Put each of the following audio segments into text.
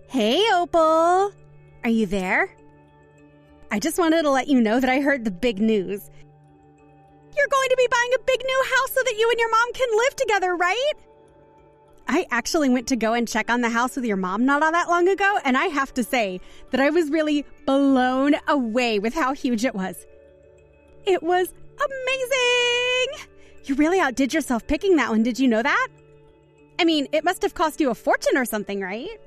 Hey, Opal. Are you there? I just wanted to let you know that I heard the big news. You're going to be buying a big new house so that you and your mom can live together, right? I actually went to go and check on the house with your mom not all that long ago, and I have to say that I was really blown away with how huge it was. It was amazing! You really outdid yourself picking that one, did you know that? I mean, it must have cost you a fortune or something, right?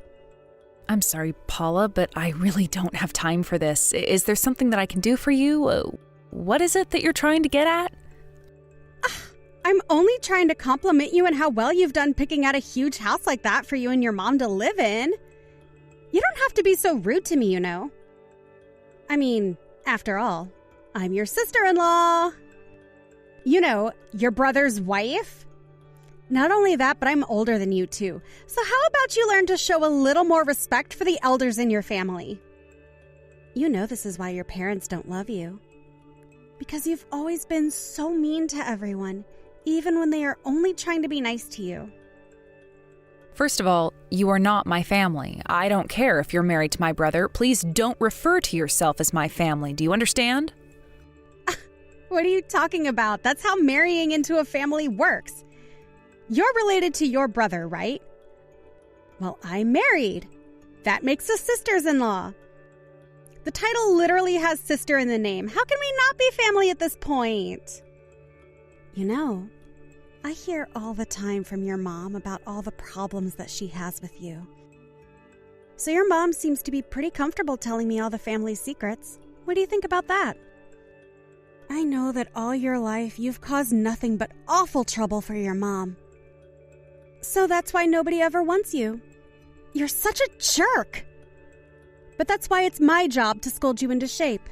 I'm sorry, Paula, but I really don't have time for this. Is there something that I can do for you? What is it that you're trying to get at? I'm only trying to compliment you on how well you've done picking out a huge house like that for you and your mom to live in. You don't have to be so rude to me, you know. I mean, after all, I'm your sister-in-law. You know, your brother's wife. Not only that, but I'm older than you too. So how about you learn to show a little more respect for the elders in your family? You know this is why your parents don't love you. Because you've always been so mean to everyone, even when they are only trying to be nice to you. First of all, you are not my family. I don't care if you're married to my brother. Please don't refer to yourself as my family. Do you understand? What are you talking about? That's how marrying into a family works. You're related to your brother, right? Well, I'm married. That makes us sisters-in-law. The title literally has sister in the name. How can we not be family at this point? You know, I hear all the time from your mom about all the problems that she has with you. So your mom seems to be pretty comfortable telling me all the family secrets. What do you think about that? I know that all your life you've caused nothing but awful trouble for your mom. So that's why nobody ever wants you. You're such a jerk. But that's why it's my job to scold you into shape.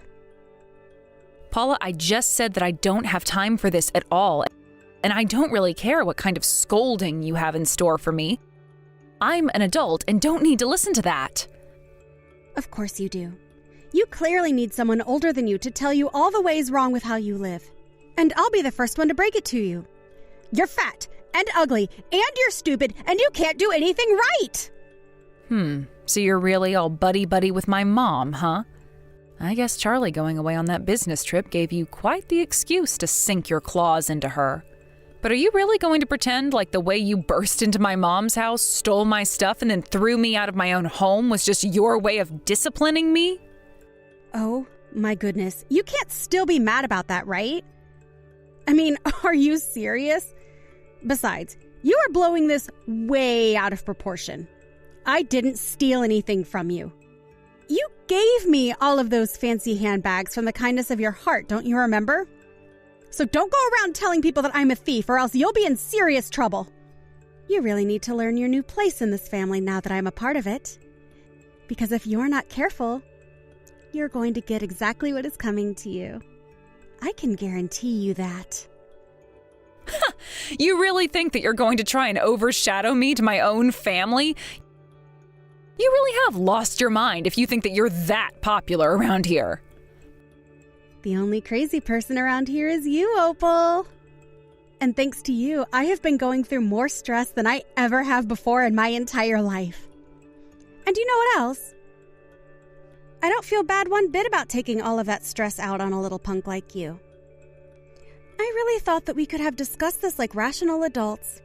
Paula, I just said that I don't have time for this at all. And I don't really care what kind of scolding you have in store for me. I'm an adult and don't need to listen to that. Of course you do. You clearly need someone older than you to tell you all the ways wrong with how you live. And I'll be the first one to break it to you. You're fat and ugly and you're stupid and you can't do anything right. So you're really all buddy-buddy with my mom, huh? I guess Charlie going away on that business trip gave you quite the excuse to sink your claws into her. But are you really going to pretend like the way you burst into my mom's house, stole my stuff, and then threw me out of my own home was just your way of disciplining me? Oh, my goodness. You can't still be mad about that, right? I mean, are you serious? Besides, you are blowing this way out of proportion. I didn't steal anything from you. You gave me all of those fancy handbags from the kindness of your heart, don't you remember? So don't go around telling people that I'm a thief or else you'll be in serious trouble. You really need to learn your new place in this family now that I'm a part of it. Because if you're not careful, you're going to get exactly what is coming to you. I can guarantee you that. You really think that you're going to try and overshadow me to my own family? You really have lost your mind if you think that you're that popular around here. The only crazy person around here is you, Opal. And thanks to you, I have been going through more stress than I ever have before in my entire life. And you know what else? I don't feel bad one bit about taking all of that stress out on a little punk like you. I really thought that we could have discussed this like rational adults.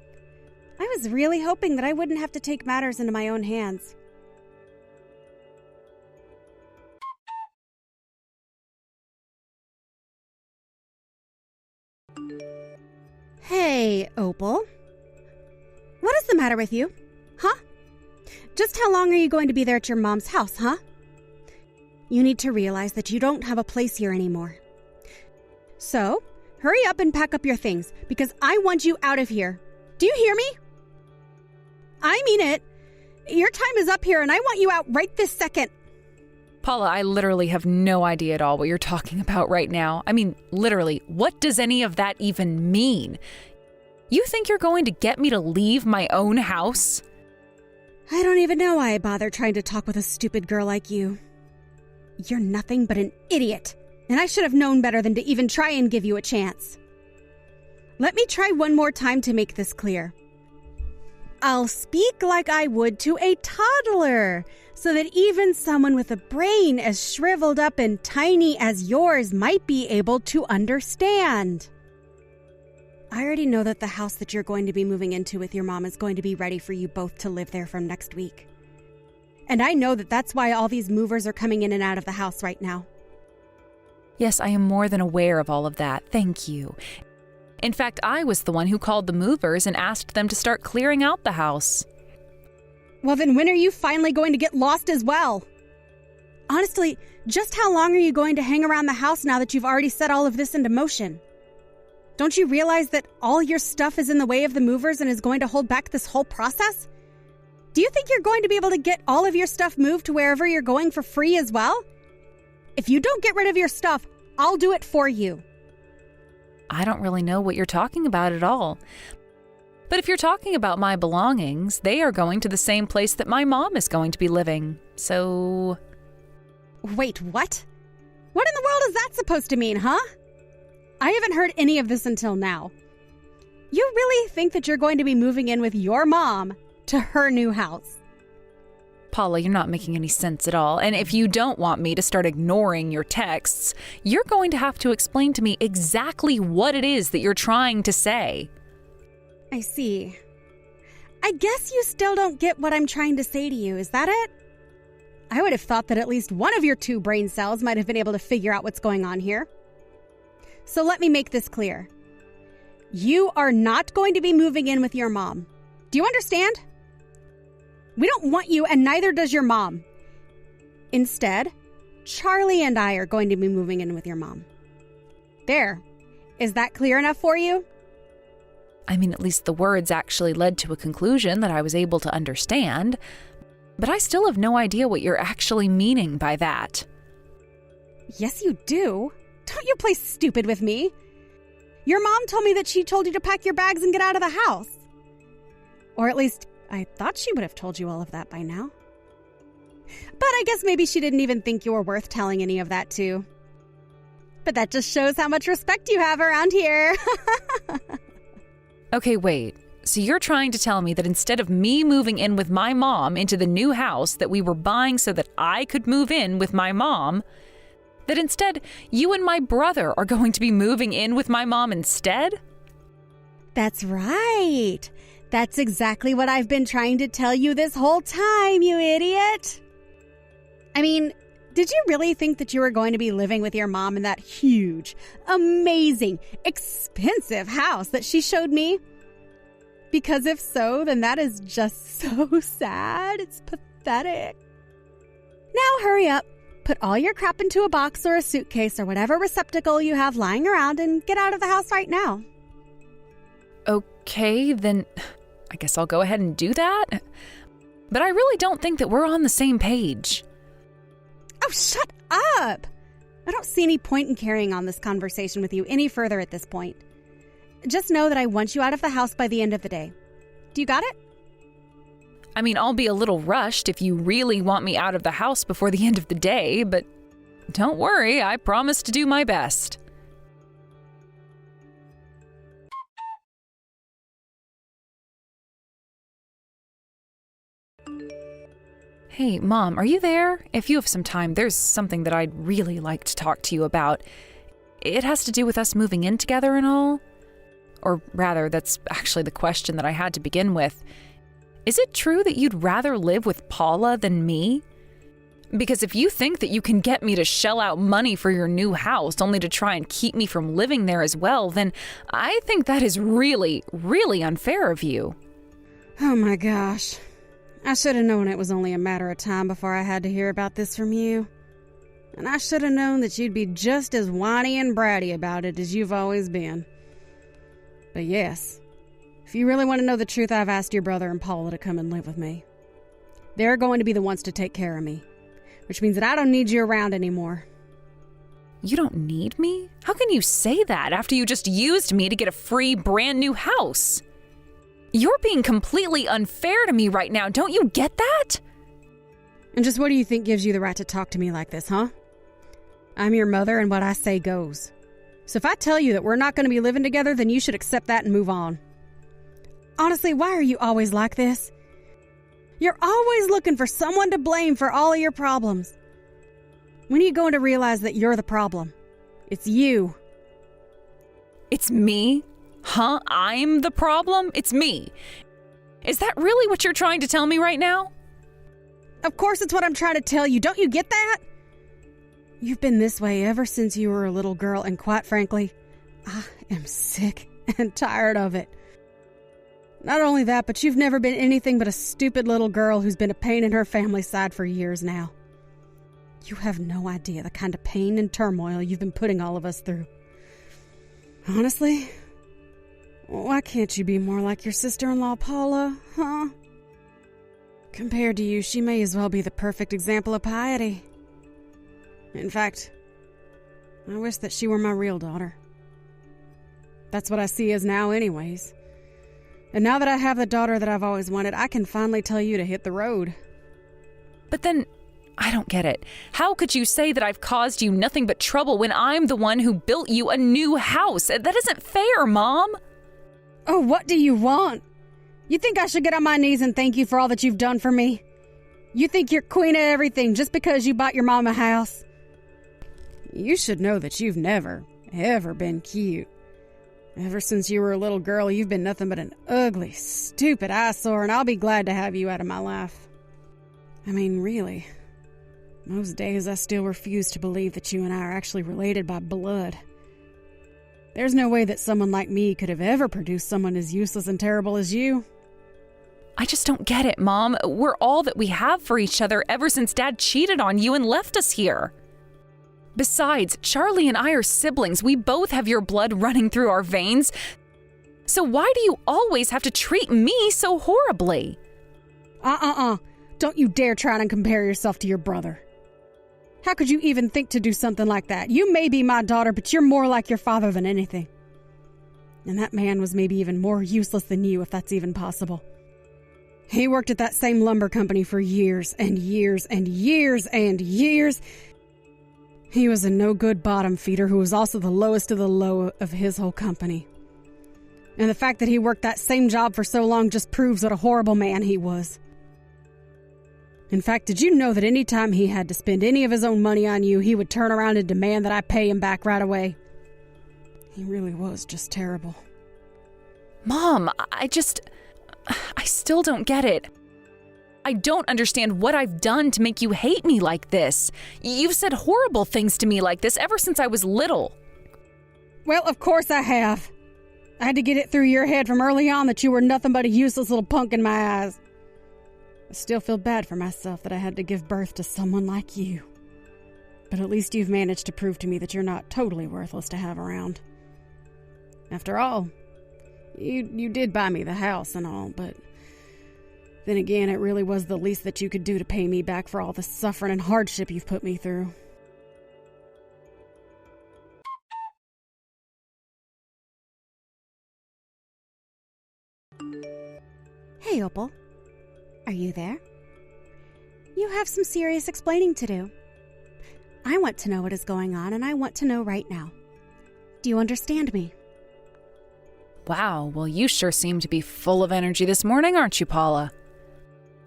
I was really hoping that I wouldn't have to take matters into my own hands. Hey, Opal. What is the matter with you? Huh? Just how long are you going to be there at your mom's house, huh? You need to realize that you don't have a place here anymore. So, hurry up and pack up your things, because I want you out of here. Do you hear me? I mean it. Your time is up here, and I want you out right this second. Paula, I literally have no idea at all what you're talking about right now. I mean, literally, what does any of that even mean? You think you're going to get me to leave my own house? I don't even know why I bother trying to talk with a stupid girl like you. You're nothing but an idiot, and I should have known better than to even try and give you a chance. Let me try one more time to make this clear. I'll speak like I would to a toddler, so that even someone with a brain as shriveled up and tiny as yours might be able to understand. I already know that the house that you're going to be moving into with your mom is going to be ready for you both to live there from next week. And I know that that's why all these movers are coming in and out of the house right now. Yes, I am more than aware of all of that. Thank you. In fact, I was the one who called the movers and asked them to start clearing out the house. Well, then when are you finally going to get lost as well? Honestly, just how long are you going to hang around the house now that you've already set all of this into motion? Don't you realize that all your stuff is in the way of the movers and is going to hold back this whole process? Do you think you're going to be able to get all of your stuff moved to wherever you're going for free as well? If you don't get rid of your stuff, I'll do it for you. I don't really know what you're talking about at all. But if you're talking about my belongings, they are going to the same place that my mom is going to be living. So... Wait, what? What in the world is that supposed to mean, huh? I haven't heard any of this until now. You really think that you're going to be moving in with your mom to her new house? Paula, you're not making any sense at all. And if you don't want me to start ignoring your texts, you're going to have to explain to me exactly what it is that you're trying to say. I see. I guess you still don't get what I'm trying to say to you, is that it? I would have thought that at least one of your 2 brain cells might have been able to figure out what's going on here. So let me make this clear. You are not going to be moving in with your mom. Do you understand? We don't want you, and neither does your mom. Instead, Charlie and I are going to be moving in with your mom. There. Is that clear enough for you? I mean, at least the words actually led to a conclusion that I was able to understand, but I still have no idea what you're actually meaning by that. Yes, you do. Don't you play stupid with me. Your mom told me that she told you to pack your bags and get out of the house. Or at least, I thought she would have told you all of that by now. But I guess maybe she didn't even think you were worth telling any of that to. But that just shows how much respect you have around here. Okay, wait. So you're trying to tell me that instead of me moving in with my mom into the new house that we were buying so that I could move in with my mom, that instead you and my brother are going to be moving in with my mom instead? That's right. That's exactly what I've been trying to tell you this whole time, you idiot. I mean, did you really think that you were going to be living with your mom in that huge, amazing, expensive house that she showed me? Because if so, then that is just so sad. It's pathetic. Now hurry up. Put all your crap into a box or a suitcase or whatever receptacle you have lying around and get out of the house right now. Okay, then I guess I'll go ahead and do that. But I really don't think that we're on the same page. Oh, shut up! I don't see any point in carrying on this conversation with you any further at this point. Just know that I want you out of the house by the end of the day. Do you got it? I mean, I'll be a little rushed if you really want me out of the house before the end of the day, but don't worry, I promise to do my best. Hey, Mom, are you there? If you have some time, there's something that I'd really like to talk to you about. It has to do with us moving in together and all. Or rather, that's actually the question that I had to begin with. Is it true that you'd rather live with Paula than me? Because if you think that you can get me to shell out money for your new house only to try and keep me from living there as well, then I think that is really, really unfair of you. Oh my gosh. I should have known it was only a matter of time before I had to hear about this from you. And I should have known that you'd be just as whiny and bratty about it as you've always been. But yes, if you really want to know the truth, I've asked your brother and Paula to come and live with me. They're going to be the ones to take care of me, which means that I don't need you around anymore. You don't need me? How can you say that after you just used me to get a free brand new house? You're being completely unfair to me right now, don't you get that? And just what do you think gives you the right to talk to me like this, huh? I'm your mother and what I say goes. So if I tell you that we're not going to be living together, then you should accept that and move on. Honestly, why are you always like this? You're always looking for someone to blame for all of your problems. When are you going to realize that you're the problem? It's you. It's me? Huh? I'm the problem? It's me. Is that really what you're trying to tell me right now? Of course it's what I'm trying to tell you. Don't you get that? You've been this way ever since you were a little girl, and quite frankly, I am sick and tired of it. Not only that, but you've never been anything but a stupid little girl who's been a pain in her family's side for years now. You have no idea the kind of pain and turmoil you've been putting all of us through. Honestly, why can't you be more like your sister-in-law, Paula, huh? Compared to you, she may as well be the perfect example of piety. In fact, I wish that she were my real daughter. That's what I see as now anyways. And now that I have the daughter that I've always wanted, I can finally tell you to hit the road. But then, I don't get it. How could you say that I've caused you nothing but trouble when I'm the one who built you a new house? That isn't fair, Mom. Oh, what do you want? You think I should get on my knees and thank you for all that you've done for me? You think you're queen of everything just because you bought your mom a house? You should know that you've never, ever been cute. Ever since you were a little girl, you've been nothing but an ugly, stupid eyesore, and I'll be glad to have you out of my life. I mean, really, most days I still refuse to believe that you and I are actually related by blood. There's no way that someone like me could have ever produced someone as useless and terrible as you. I just don't get it, Mom. We're all that we have for each other ever since Dad cheated on you and left us here. Besides, Charlie and I are siblings. We both have your blood running through our veins. So why do you always have to treat me so horribly? Don't you dare try and compare yourself to your brother. How could you even think to do something like that? You may be my daughter, but you're more like your father than anything. And that man was maybe even more useless than you, if that's even possible. He worked at that same lumber company for years and years and years and years. He was a no-good bottom feeder who was also the lowest of the low of his whole company. And the fact that he worked that same job for so long just proves what a horrible man he was. In fact, did you know that any time he had to spend any of his own money on you, he would turn around and demand that I pay him back right away? He really was just terrible. Mom, I still don't get it. I don't understand what I've done to make you hate me like this. You've said horrible things to me like this ever since I was little. Well, of course I have. I had to get it through your head from early on that you were nothing but a useless little punk in my eyes. I still feel bad for myself that I had to give birth to someone like you. But at least you've managed to prove to me that you're not totally worthless to have around. After all, you did buy me the house and all, but then again, it really was the least that you could do to pay me back for all the suffering and hardship you've put me through. Hey, Opal. Are you there? You have some serious explaining to do. I want to know what is going on, and I want to know right now. Do you understand me? Wow, well, you sure seem to be full of energy this morning, aren't you, Paula?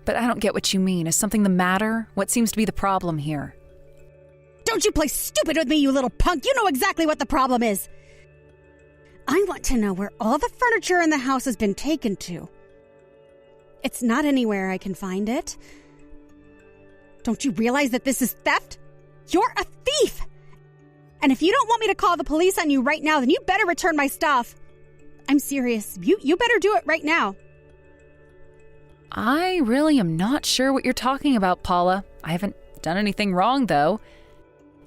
But I don't get what you mean. Is something the matter? What seems to be the problem here? Don't you play stupid with me, you little punk! You know exactly what the problem is! I want to know where all the furniture in the house has been taken to. It's not anywhere I can find it. Don't you realize that this is theft? You're a thief! And if you don't want me to call the police on you right now, then you better return my stuff. I'm serious. You better do it right now. I really am not sure what you're talking about, Paula. I haven't done anything wrong, though.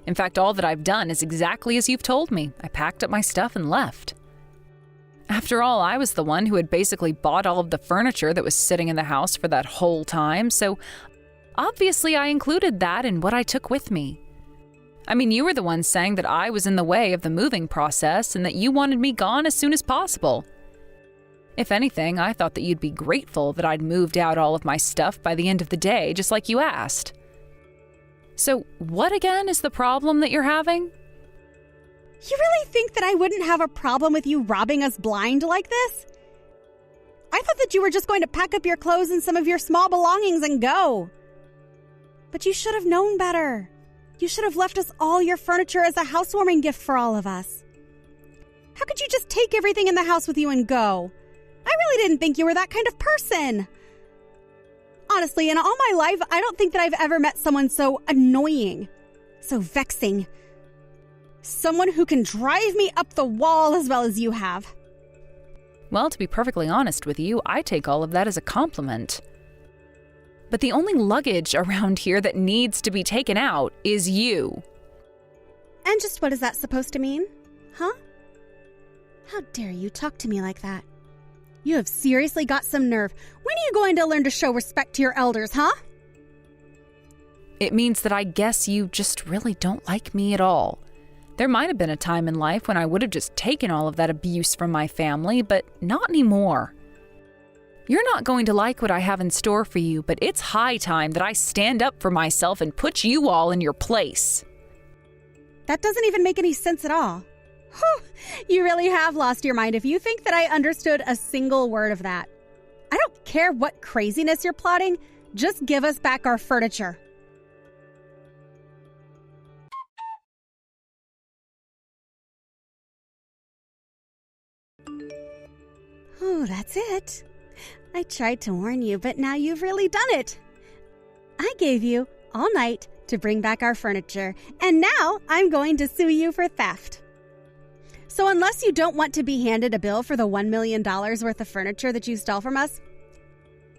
In fact, all that I've done is exactly as you've told me. I packed up my stuff and left. After all, I was the one who had basically bought all of the furniture that was sitting in the house for that whole time, so obviously I included that in what I took with me. I mean, you were the one saying that I was in the way of the moving process and that you wanted me gone as soon as possible. If anything, I thought that you'd be grateful that I'd moved out all of my stuff by the end of the day, just like you asked. So, what again is the problem that you're having? You really think that I wouldn't have a problem with you robbing us blind like this? I thought that you were just going to pack up your clothes and some of your small belongings and go. But you should have known better. You should have left us all your furniture as a housewarming gift for all of us. How could you just take everything in the house with you and go? I really didn't think you were that kind of person. Honestly, in all my life, I don't think that I've ever met someone so annoying, so vexing. Someone who can drive me up the wall as well as you have. Well, to be perfectly honest with you, I take all of that as a compliment. But the only luggage around here that needs to be taken out is you. And just what is that supposed to mean? Huh? How dare you talk to me like that? You have seriously got some nerve. When are you going to learn to show respect to your elders, huh? It means that I guess you just really don't like me at all. There might have been a time in life when I would have just taken all of that abuse from my family, but not anymore. You're not going to like what I have in store for you, but it's high time that I stand up for myself and put you all in your place. That doesn't even make any sense at all. Whew, you really have lost your mind if you think that I understood a single word of that. I don't care what craziness you're plotting, just give us back our furniture. Oh, that's it. I tried to warn you, but now you've really done it. I gave you all night to bring back our furniture, and now I'm going to sue you for theft. So unless you don't want to be handed a bill for the $1 million worth of furniture that you stole from us,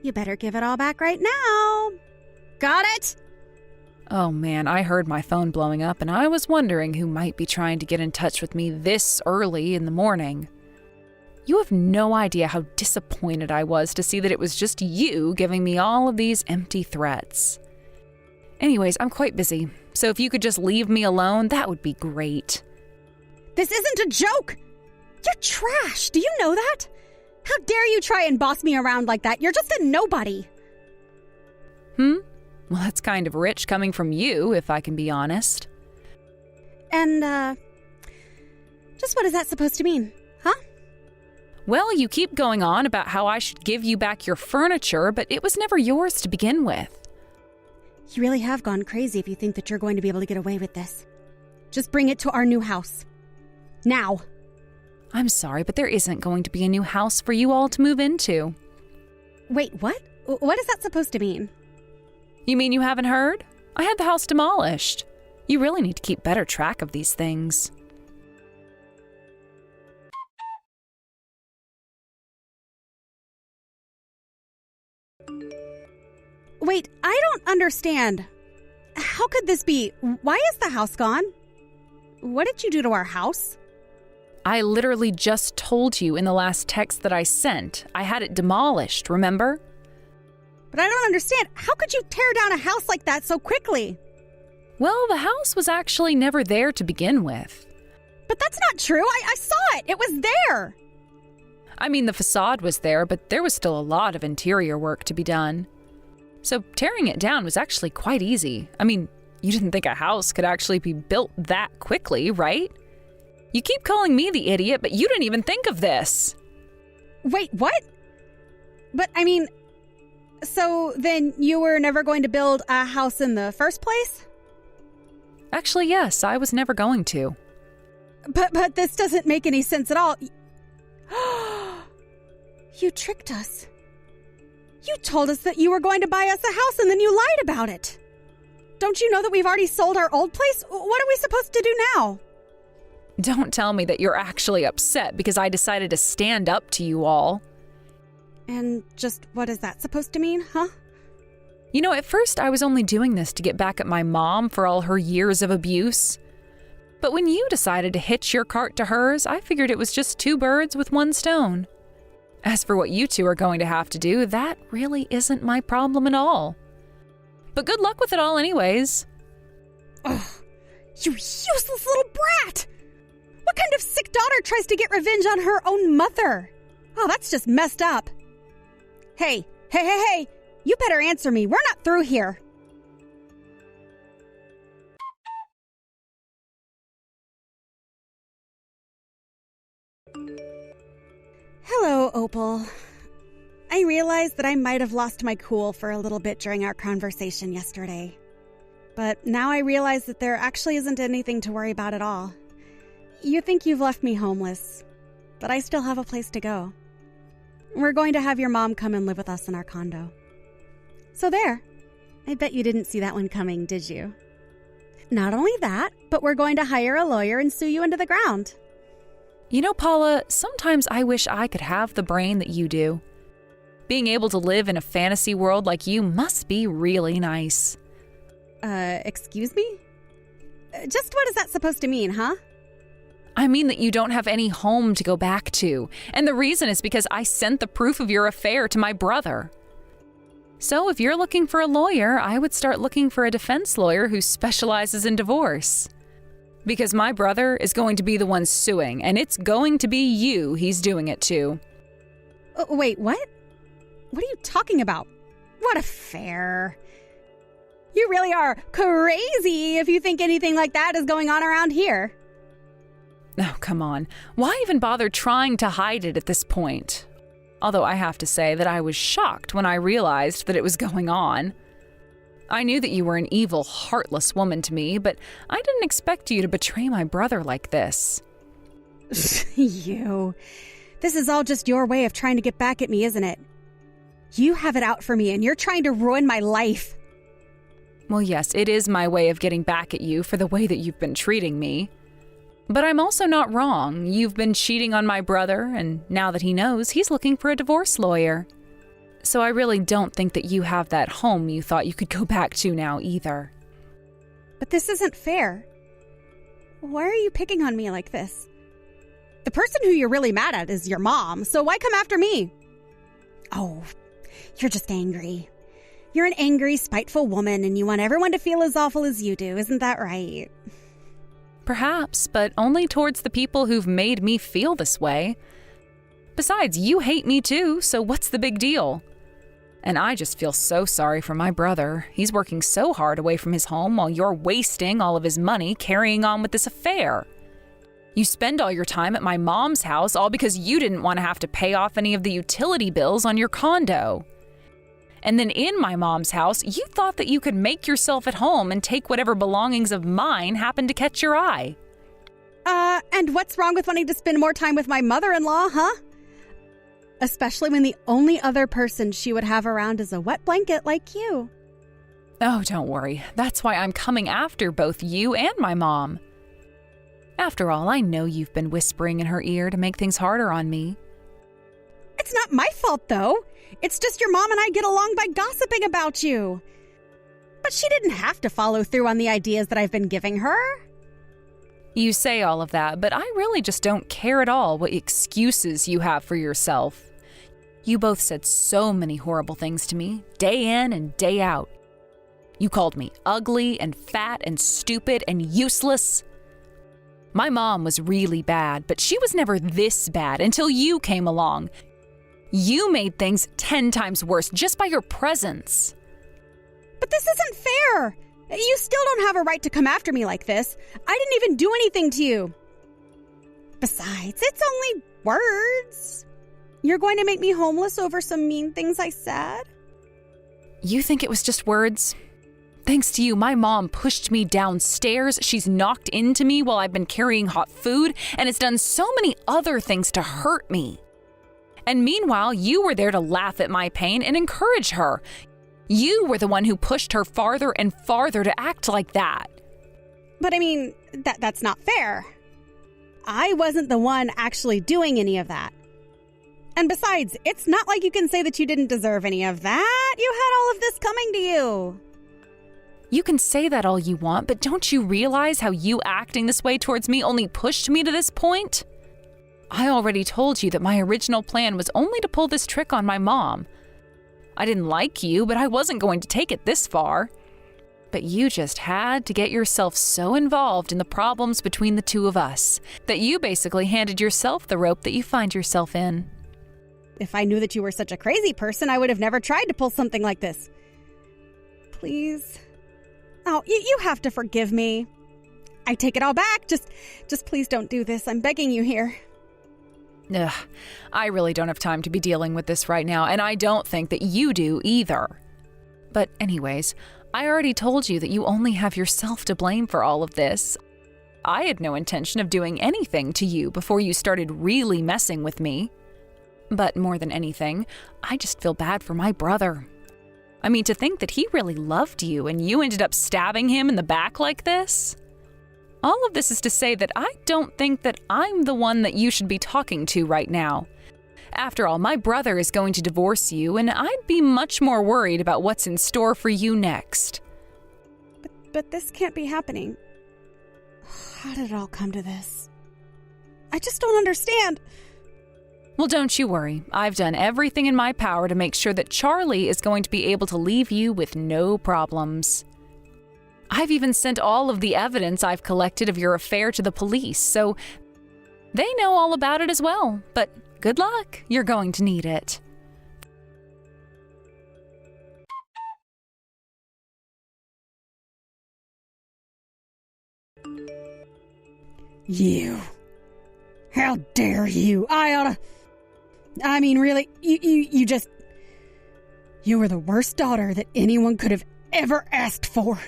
you better give it all back right now. Got it? Oh man, I heard my phone blowing up and I was wondering who might be trying to get in touch with me this early in the morning. You have no idea how disappointed I was to see that it was just you giving me all of these empty threats. Anyways, I'm quite busy, so if you could just leave me alone, that would be great. This isn't a joke! You're trash! Do you know that? How dare you try and boss me around like that? You're just a nobody! Well, that's kind of rich coming from you, if I can be honest. And, just what is that supposed to mean, huh? Well, you keep going on about how I should give you back your furniture, but it was never yours to begin with. You really have gone crazy if you think that you're going to be able to get away with this. Just bring it to our new house. Now. I'm sorry, but there isn't going to be a new house for you all to move into. Wait, what? What is that supposed to mean? You mean you haven't heard? I had the house demolished. You really need to keep better track of these things. Wait, I don't understand. How could this be? Why is the house gone? What did you do to our house? I literally just told you in the last text that I sent. I had it demolished, remember? But I don't understand. How could you tear down a house like that so quickly? Well, the house was actually never there to begin with. But that's not true. I saw it. It was there. I mean, the facade was there, but there was still a lot of interior work to be done. So tearing it down was actually quite easy. I mean, you didn't think a house could actually be built that quickly, right? You keep calling me the idiot, but you didn't even think of this. Wait, what? But, I mean, so then you were never going to build a house in the first place? Actually, yes, I was never going to. But this doesn't make any sense at all. You tricked us. You told us that you were going to buy us a house and then you lied about it. Don't you know that we've already sold our old place? What are we supposed to do now? Don't tell me that you're actually upset because I decided to stand up to you all. And just what is that supposed to mean, huh? You know, at first I was only doing this to get back at my mom for all her years of abuse. But when you decided to hitch your cart to hers, I figured it was just two birds with one stone. As for what you two are going to have to do, that really isn't my problem at all. But good luck with it all anyways. Ugh, you useless little brat! What kind of sick daughter tries to get revenge on her own mother? Oh, that's just messed up. Hey, you better answer me. We're not through here. Hello, Opal. I realized that I might have lost my cool for a little bit during our conversation yesterday. But now I realize that there actually isn't anything to worry about at all. You think you've left me homeless, but I still have a place to go. We're going to have your mom come and live with us in our condo. So there. I bet you didn't see that one coming, did you? Not only that, but we're going to hire a lawyer and sue you into the ground. You know, Paula, sometimes I wish I could have the brain that you do. Being able to live in a fantasy world like you must be really nice. Excuse me? Just what is that supposed to mean, huh? I mean that you don't have any home to go back to, and the reason is because I sent the proof of your affair to my brother. So if you're looking for a lawyer, I would start looking for a defense lawyer who specializes in divorce. Because my brother is going to be the one suing, and it's going to be you he's doing it to. Wait, what? What are you talking about? What affair? You really are crazy if you think anything like that is going on around here. Oh, come on. Why even bother trying to hide it at this point? Although I have to say that I was shocked when I realized that it was going on. I knew that you were an evil, heartless woman to me, but I didn't expect you to betray my brother like this. You. This is all just your way of trying to get back at me, isn't it? You have it out for me, and you're trying to ruin my life. Well, yes, it is my way of getting back at you for the way that you've been treating me. But I'm also not wrong. You've been cheating on my brother, and now that he knows, he's looking for a divorce lawyer. So I really don't think that you have that home you thought you could go back to now either. But this isn't fair. Why are you picking on me like this? The person who you're really mad at is your mom, so why come after me? Oh, you're just angry. You're an angry, spiteful woman, and you want everyone to feel as awful as you do, isn't that right? Perhaps, but only towards the people who've made me feel this way. Besides, you hate me too, so what's the big deal? And I just feel so sorry for my brother. He's working so hard away from his home while you're wasting all of his money carrying on with this affair. You spend all your time at my mom's house all because you didn't want to have to pay off any of the utility bills on your condo. And then in my mom's house, you thought that you could make yourself at home and take whatever belongings of mine happened to catch your eye. And what's wrong with wanting to spend more time with my mother-in-law, huh? Especially when the only other person she would have around is a wet blanket like you. Oh, don't worry. That's why I'm coming after both you and my mom. After all, I know you've been whispering in her ear to make things harder on me. It's not my fault, though. It's just your mom and I get along by gossiping about you. But she didn't have to follow through on the ideas that I've been giving her. You say all of that, but I really just don't care at all what excuses you have for yourself. You both said so many horrible things to me, day in and day out. You called me ugly and fat and stupid and useless. My mom was really bad, but she was never this bad until you came along. You made things 10 times worse just by your presence. But this isn't fair. You still don't have a right to come after me like this. I didn't even do anything to you. Besides, it's only words. You're going to make me homeless over some mean things I said? You think it was just words? Thanks to you, my mom pushed me downstairs. She's knocked into me while I've been carrying hot food, and has done so many other things to hurt me. And meanwhile, you were there to laugh at my pain and encourage her. You were the one who pushed her farther and farther to act like that. But I mean, that's not fair. I wasn't the one actually doing any of that. And besides, it's not like you can say that you didn't deserve any of that. You had all of this coming to you. You can say that all you want, but don't you realize how you acting this way towards me only pushed me to this point? I already told you that my original plan was only to pull this trick on my mom. I didn't like you, but I wasn't going to take it this far. But you just had to get yourself so involved in the problems between the two of us that you basically handed yourself the rope that you find yourself in. If I knew that you were such a crazy person, I would have never tried to pull something like this. Please. Oh, you have to forgive me. I take it all back. Just please don't do this. I'm begging you here. Ugh, I really don't have time to be dealing with this right now, and I don't think that you do either. But anyways, I already told you that you only have yourself to blame for all of this. I had no intention of doing anything to you before you started really messing with me. But more than anything, I just feel bad for my brother. I mean, to think that he really loved you and you ended up stabbing him in the back like this? All of this is to say that I don't think that I'm the one that you should be talking to right now. After all, my brother is going to divorce you, and I'd be much more worried about what's in store for you next. But this can't be happening. How did it all come to this? I just don't understand. Well, don't you worry. I've done everything in my power to make sure that Charlie is going to be able to leave you with no problems. I've even sent all of the evidence I've collected of your affair to the police, so they know all about it as well. But good luck. You're going to need it. You. How dare you? Really, you were the worst daughter that anyone could have ever asked for.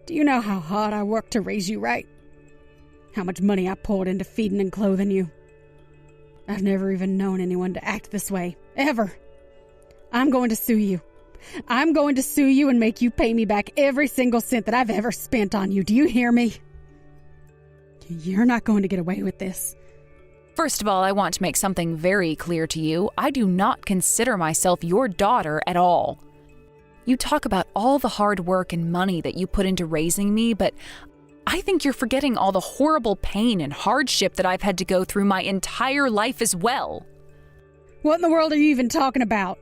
Do you know how hard I worked to raise you right? How much money I poured into feeding and clothing you? I've never even known anyone to act this way, ever. I'm going to sue you. I'm going to sue you and make you pay me back every single cent that I've ever spent on you. Do you hear me? You're not going to get away with this. First of all, I want to make something very clear to you. I do not consider myself your daughter at all. You talk about all the hard work and money that you put into raising me, but I think you're forgetting all the horrible pain and hardship that I've had to go through my entire life as well. What in the world are you even talking about?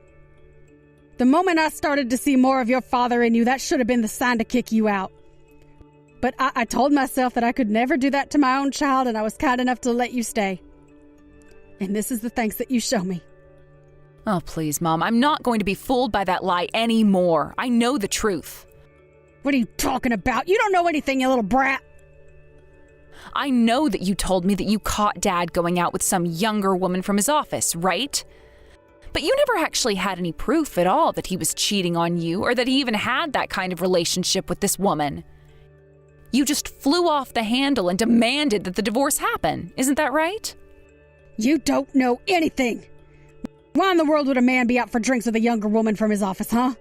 The moment I started to see more of your father in you, that should have been the sign to kick you out. But I told myself that I could never do that to my own child, and I was kind enough to let you stay. And this is the thanks that you show me. Oh, please, Mom. I'm not going to be fooled by that lie anymore. I know the truth. What are you talking about? You don't know anything, you little brat. I know that you told me that you caught Dad going out with some younger woman from his office, right? But you never actually had any proof at all that he was cheating on you or that he even had that kind of relationship with this woman. You just flew off the handle and demanded that the divorce happen. Isn't that right? You don't know anything. Why in the world would a man be out for drinks with a younger woman from his office, huh?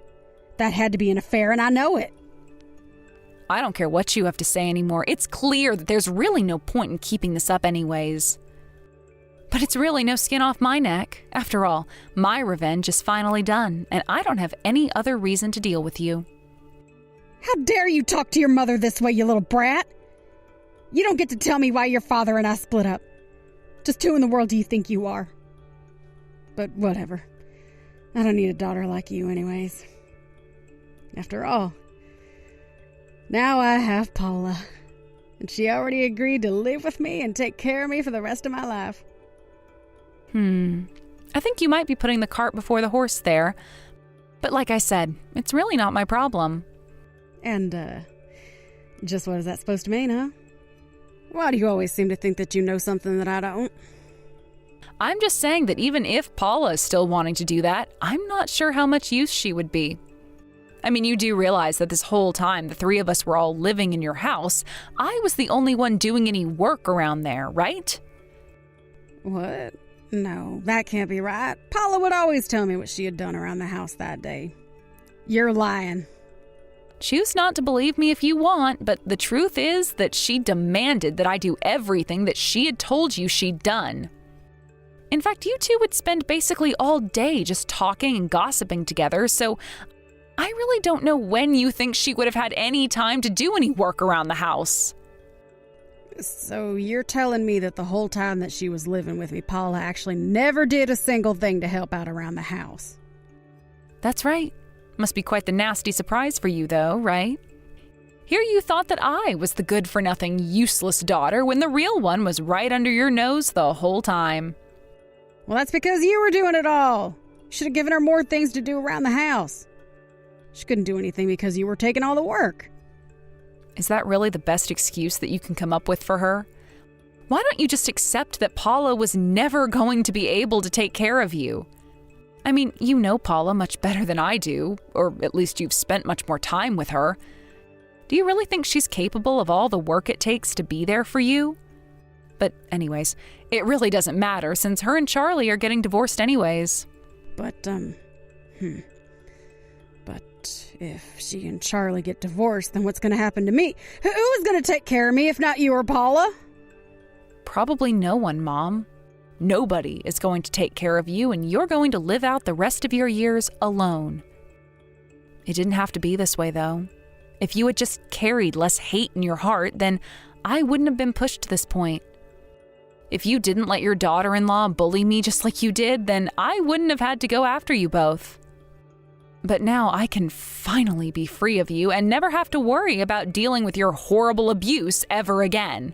That had to be an affair, and I know it. I don't care what you have to say anymore. It's clear that there's really no point in keeping this up anyways. But it's really no skin off my neck. After all, my revenge is finally done, and I don't have any other reason to deal with you. How dare you talk to your mother this way, you little brat? You don't get to tell me why your father and I split up. Just who in the world do you think you are? But whatever. I don't need a daughter like you anyways. After all, now I have Paula. And she already agreed to live with me and take care of me for the rest of my life. I think you might be putting the cart before the horse there. But like I said, it's really not my problem. And, just what is that supposed to mean, huh? Why do you always seem to think that you know something that I don't? I'm just saying that even if Paula is still wanting to do that, I'm not sure how much use she would be. I mean, you do realize that this whole time the three of us were all living in your house, I was the only one doing any work around there, right? What? No, that can't be right. Paula would always tell me what she had done around the house that day. You're lying. Choose not to believe me if you want, but the truth is that she demanded that I do everything that she had told you she'd done. In fact, you two would spend basically all day just talking and gossiping together, so I really don't know when you think she would have had any time to do any work around the house. So you're telling me that the whole time that she was living with me, Paula actually never did a single thing to help out around the house? That's right. Must be quite the nasty surprise for you, though, right? Here you thought that I was the good-for-nothing, useless daughter when the real one was right under your nose the whole time. Well, that's because you were doing it all. Should have given her more things to do around the house. She couldn't do anything because you were taking all the work. Is that really the best excuse that you can come up with for her? Why don't you just accept that Paula was never going to be able to take care of you? I mean, you know Paula much better than I do, or at least you've spent much more time with her. Do you really think she's capable of all the work it takes to be there for you? But anyways, it really doesn't matter since her and Charlie are getting divorced anyways. But if she and Charlie get divorced, then what's going to happen to me? Who is going to take care of me if not you or Paula? Probably no one, Mom. Nobody is going to take care of you, and you're going to live out the rest of your years alone. It didn't have to be this way, though. If you had just carried less hate in your heart, then I wouldn't have been pushed to this point. If you didn't let your daughter-in-law bully me just like you did, then I wouldn't have had to go after you both. But now I can finally be free of you and never have to worry about dealing with your horrible abuse ever again.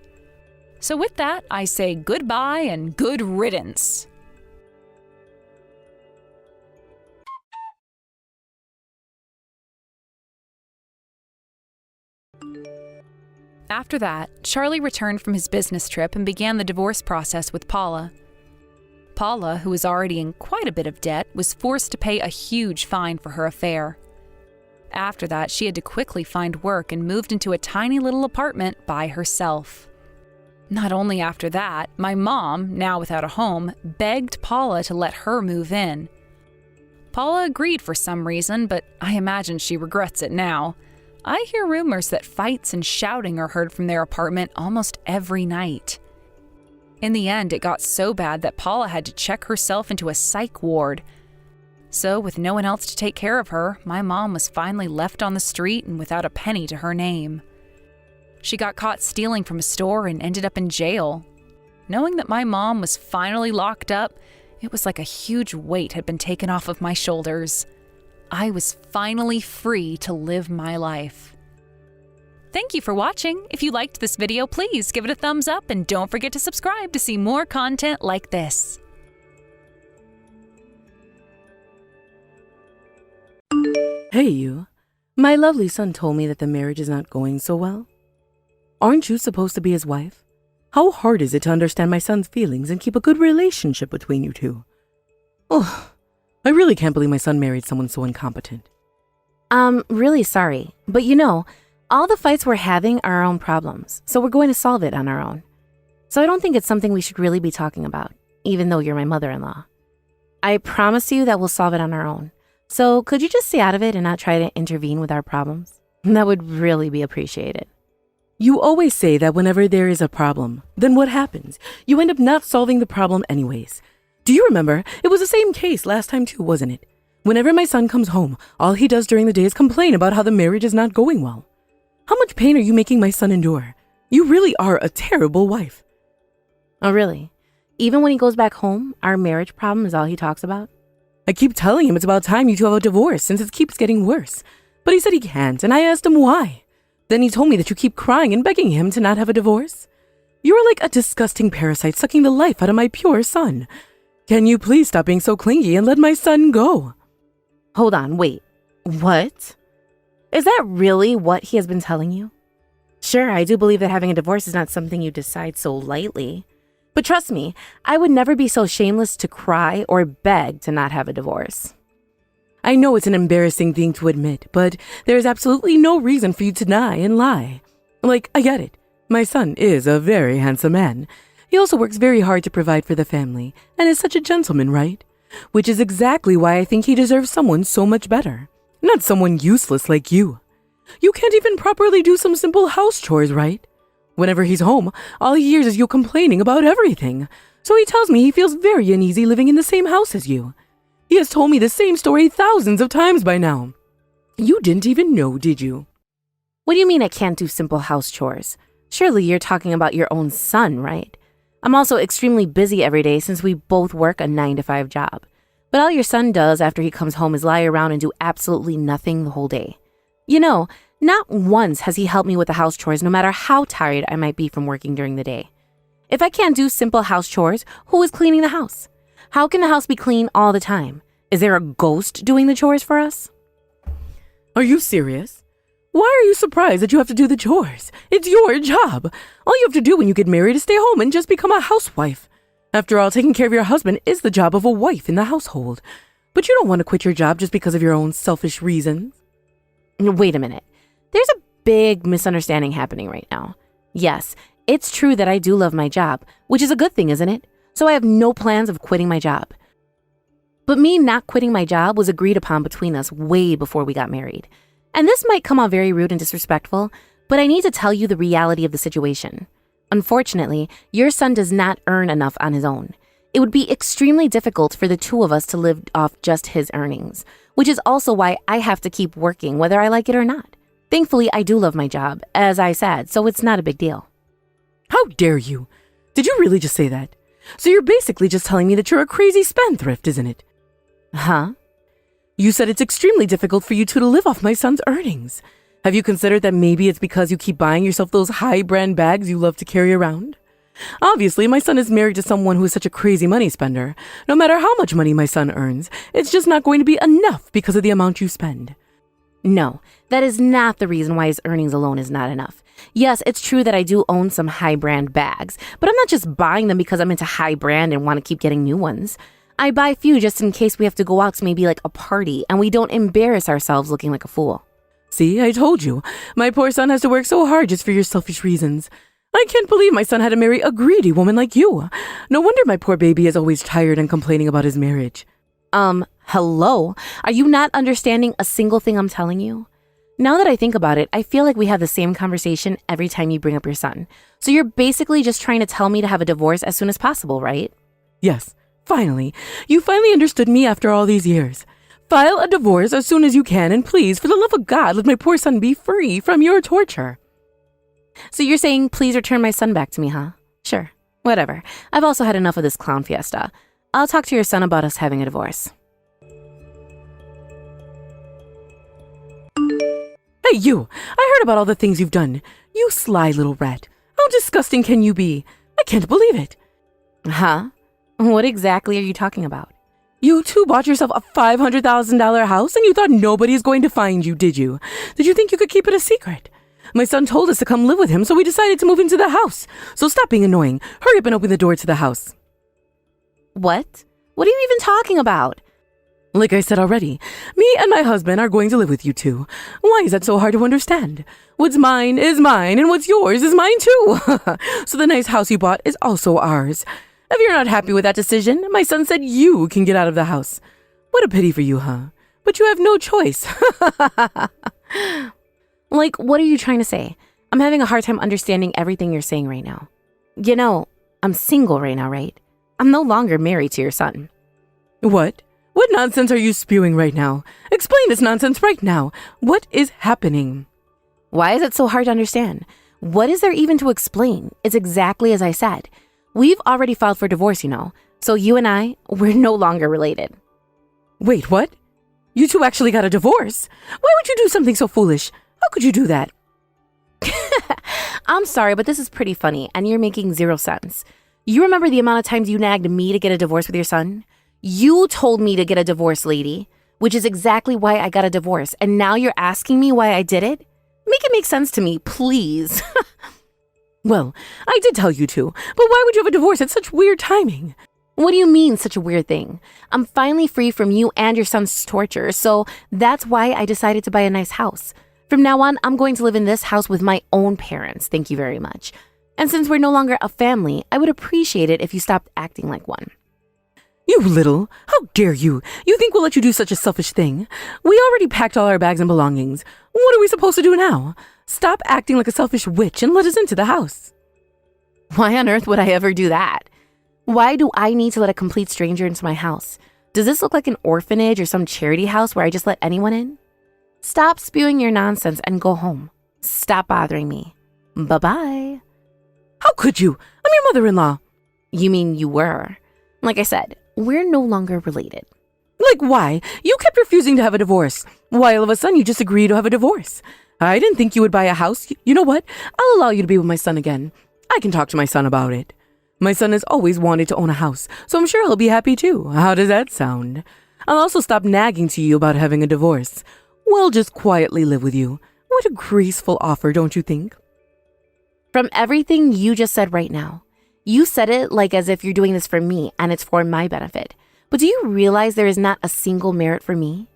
So with that, I say goodbye and good riddance. After that, Charlie returned from his business trip and began the divorce process with Paula. Paula, who was already in quite a bit of debt, was forced to pay a huge fine for her affair. After that, she had to quickly find work and moved into a tiny little apartment by herself. Not only after that, my mom, now without a home, begged Paula to let her move in. Paula agreed for some reason, but I imagine she regrets it now. I hear rumors that fights and shouting are heard from their apartment almost every night. In the end, it got so bad that Paula had to check herself into a psych ward. So, with no one else to take care of her, my mom was finally left on the street and without a penny to her name. She got caught stealing from a store and ended up in jail. Knowing that my mom was finally locked up, it was like a huge weight had been taken off of my shoulders. I was finally free to live my life. Thank you for watching. If you liked this video, please give it a thumbs up and don't forget to subscribe to see more content like this. Hey you. My lovely son told me that the marriage is not going so well. Aren't you supposed to be his wife? How hard is it to understand my son's feelings and keep a good relationship between you two? Oh, I really can't believe my son married someone so incompetent. I'm really sorry, but all the fights we're having are our own problems, so we're going to solve it on our own. So I don't think it's something we should really be talking about, even though you're my mother-in-law. I promise you that we'll solve it on our own. So could you just stay out of it and not try to intervene with our problems? That would really be appreciated. You always say that whenever there is a problem, then what happens? You end up not solving the problem anyways. Do you remember? It was the same case last time too, wasn't it? Whenever my son comes home, all he does during the day is complain about how the marriage is not going well. How much pain are you making my son endure? You really are a terrible wife. Oh, really? Even when he goes back home, our marriage problem is all he talks about? I keep telling him it's about time you two have a divorce since it keeps getting worse. But he said he can't, and I asked him why. Then he told me that you keep crying and begging him to not have a divorce. You are like a disgusting parasite sucking the life out of my pure son. Can you please stop being so clingy and let my son go? Hold on, wait. What? Is that really what he has been telling you? Sure, I do believe that having a divorce is not something you decide so lightly. But trust me, I would never be so shameless to cry or beg to not have a divorce. I know it's an embarrassing thing to admit, but there is absolutely no reason for you to deny and lie. Like, I get it. My son is a very handsome man. He also works very hard to provide for the family and is such a gentleman, right? Which is exactly why I think he deserves someone so much better. Not someone useless like you. You can't even properly do some simple house chores, right? Whenever he's home, all he hears is you complaining about everything. So he tells me he feels very uneasy living in the same house as you. He has told me the same story thousands of times by now. You didn't even know, did you? What do you mean I can't do simple house chores? Surely you're talking about your own son, right? I'm also extremely busy every day since we both work a 9-to-5 job. But all your son does after he comes home is lie around and do absolutely nothing the whole day. Not once has he helped me with the house chores no matter how tired I might be from working during the day. If I can't do simple house chores, who is cleaning the house? How can the house be clean all the time? Is there a ghost doing the chores for us? Are you serious? Why are you surprised that you have to do the chores? It's your job. All you have to do when you get married is stay home and just become a housewife. After all, taking care of your husband is the job of a wife in the household. But you don't want to quit your job just because of your own selfish reasons. Wait a minute. There's a big misunderstanding happening right now. Yes, it's true that I do love my job, which is a good thing, isn't it? So I have no plans of quitting my job. But me not quitting my job was agreed upon between us way before we got married. And this might come out very rude and disrespectful, but I need to tell you the reality of the situation. Unfortunately, your son does not earn enough on his own. It would be extremely difficult for the two of us to live off just his earnings, which is also why I have to keep working whether I like it or not. Thankfully, I do love my job, as I said, so it's not a big deal. How dare you? Did you really just say that? So you're basically just telling me that you're a crazy spendthrift, isn't it? Huh? You said it's extremely difficult for you two to live off my son's earnings. Have you considered that maybe it's because you keep buying yourself those high-brand bags you love to carry around? Obviously, my son is married to someone who is such a crazy money spender. No matter how much money my son earns, it's just not going to be enough because of the amount you spend. No, that is not the reason why his earnings alone is not enough. Yes, it's true that I do own some high-brand bags, but I'm not just buying them because I'm into high-brand and want to keep getting new ones. I buy a few just in case we have to go out to maybe like a party and we don't embarrass ourselves looking like a fool. See, I told you. My poor son has to work so hard just for your selfish reasons. I can't believe my son had to marry a greedy woman like you. No wonder my poor baby is always tired and complaining about his marriage. Hello? Are you not understanding a single thing I'm telling you? Now that I think about it, I feel like we have the same conversation every time you bring up your son. So you're basically just trying to tell me to have a divorce as soon as possible, right? Yes, finally. You finally understood me after all these years. File a divorce as soon as you can, and please, for the love of God, let my poor son be free from your torture. So you're saying please return my son back to me, huh? Sure, whatever. I've also had enough of this clown fiesta. I'll talk to your son about us having a divorce. Hey, you! I heard about all the things you've done. You sly little rat. How disgusting can you be? I can't believe it. Huh? What exactly are you talking about? You two bought yourself a $500,000 house and you thought nobody's going to find you, did you? Did you think you could keep it a secret? My son told us to come live with him, so we decided to move into the house. So stop being annoying. Hurry up and open the door to the house. What? What are you even talking about? Like I said already, me and my husband are going to live with you two. Why is that so hard to understand? What's mine is mine, and what's yours is mine too. So the nice house you bought is also ours. If you're not happy with that decision, my son said you can get out of the house. What a pity for you, huh? But you have no choice. Like, what are you trying to say? I'm having a hard time understanding everything you're saying right now. You know, I'm single right now, right? I'm no longer married to your son. What? What nonsense are you spewing right now? Explain this nonsense right now. What is happening? Why is it so hard to understand? What is there even to explain? It's exactly as I said. We've already filed for divorce, you know. So you and we're no longer related. Wait, what? You two actually got a divorce? Why would you do something so foolish? How could you do that? I'm sorry, but this is pretty funny, and you're making zero sense. You remember the amount of times you nagged me to get a divorce with your son? You told me to get a divorce, lady, which is exactly why I got a divorce, and now you're asking me why I did it? Make it make sense to me, please. Well, I did tell you to, but why would you have a divorce at such weird timing? What do you mean, such a weird thing? I'm finally free from you and your son's torture, so that's why I decided to buy a nice house. From now on, I'm going to live in this house with my own parents, thank you very much. And since we're no longer a family, I would appreciate it if you stopped acting like one. You little, how dare you? You think we'll let you do such a selfish thing? We already packed all our bags and belongings. What are we supposed to do now? Stop acting like a selfish witch and let us into the house. Why on earth would I ever do that? Why do I need to let a complete stranger into my house? Does this look like an orphanage or some charity house where I just let anyone in? Stop spewing your nonsense and go home. Stop bothering me. Bye-bye. How could you? I'm your mother-in-law. You mean you were? Like I said, we're no longer related. Like why? You kept refusing to have a divorce. Why all of a sudden you just agreed to have a divorce? I didn't think you would buy a house. You know what? I'll allow you to be with my son again. I can talk to my son about it. My son has always wanted to own a house, so I'm sure he'll be happy too. How does that sound? I'll also stop nagging to you about having a divorce. We'll just quietly live with you. What a graceful offer, don't you think? From everything you just said right now, you said it like as if you're doing this for me and it's for my benefit. But do you realize there is not a single merit for me?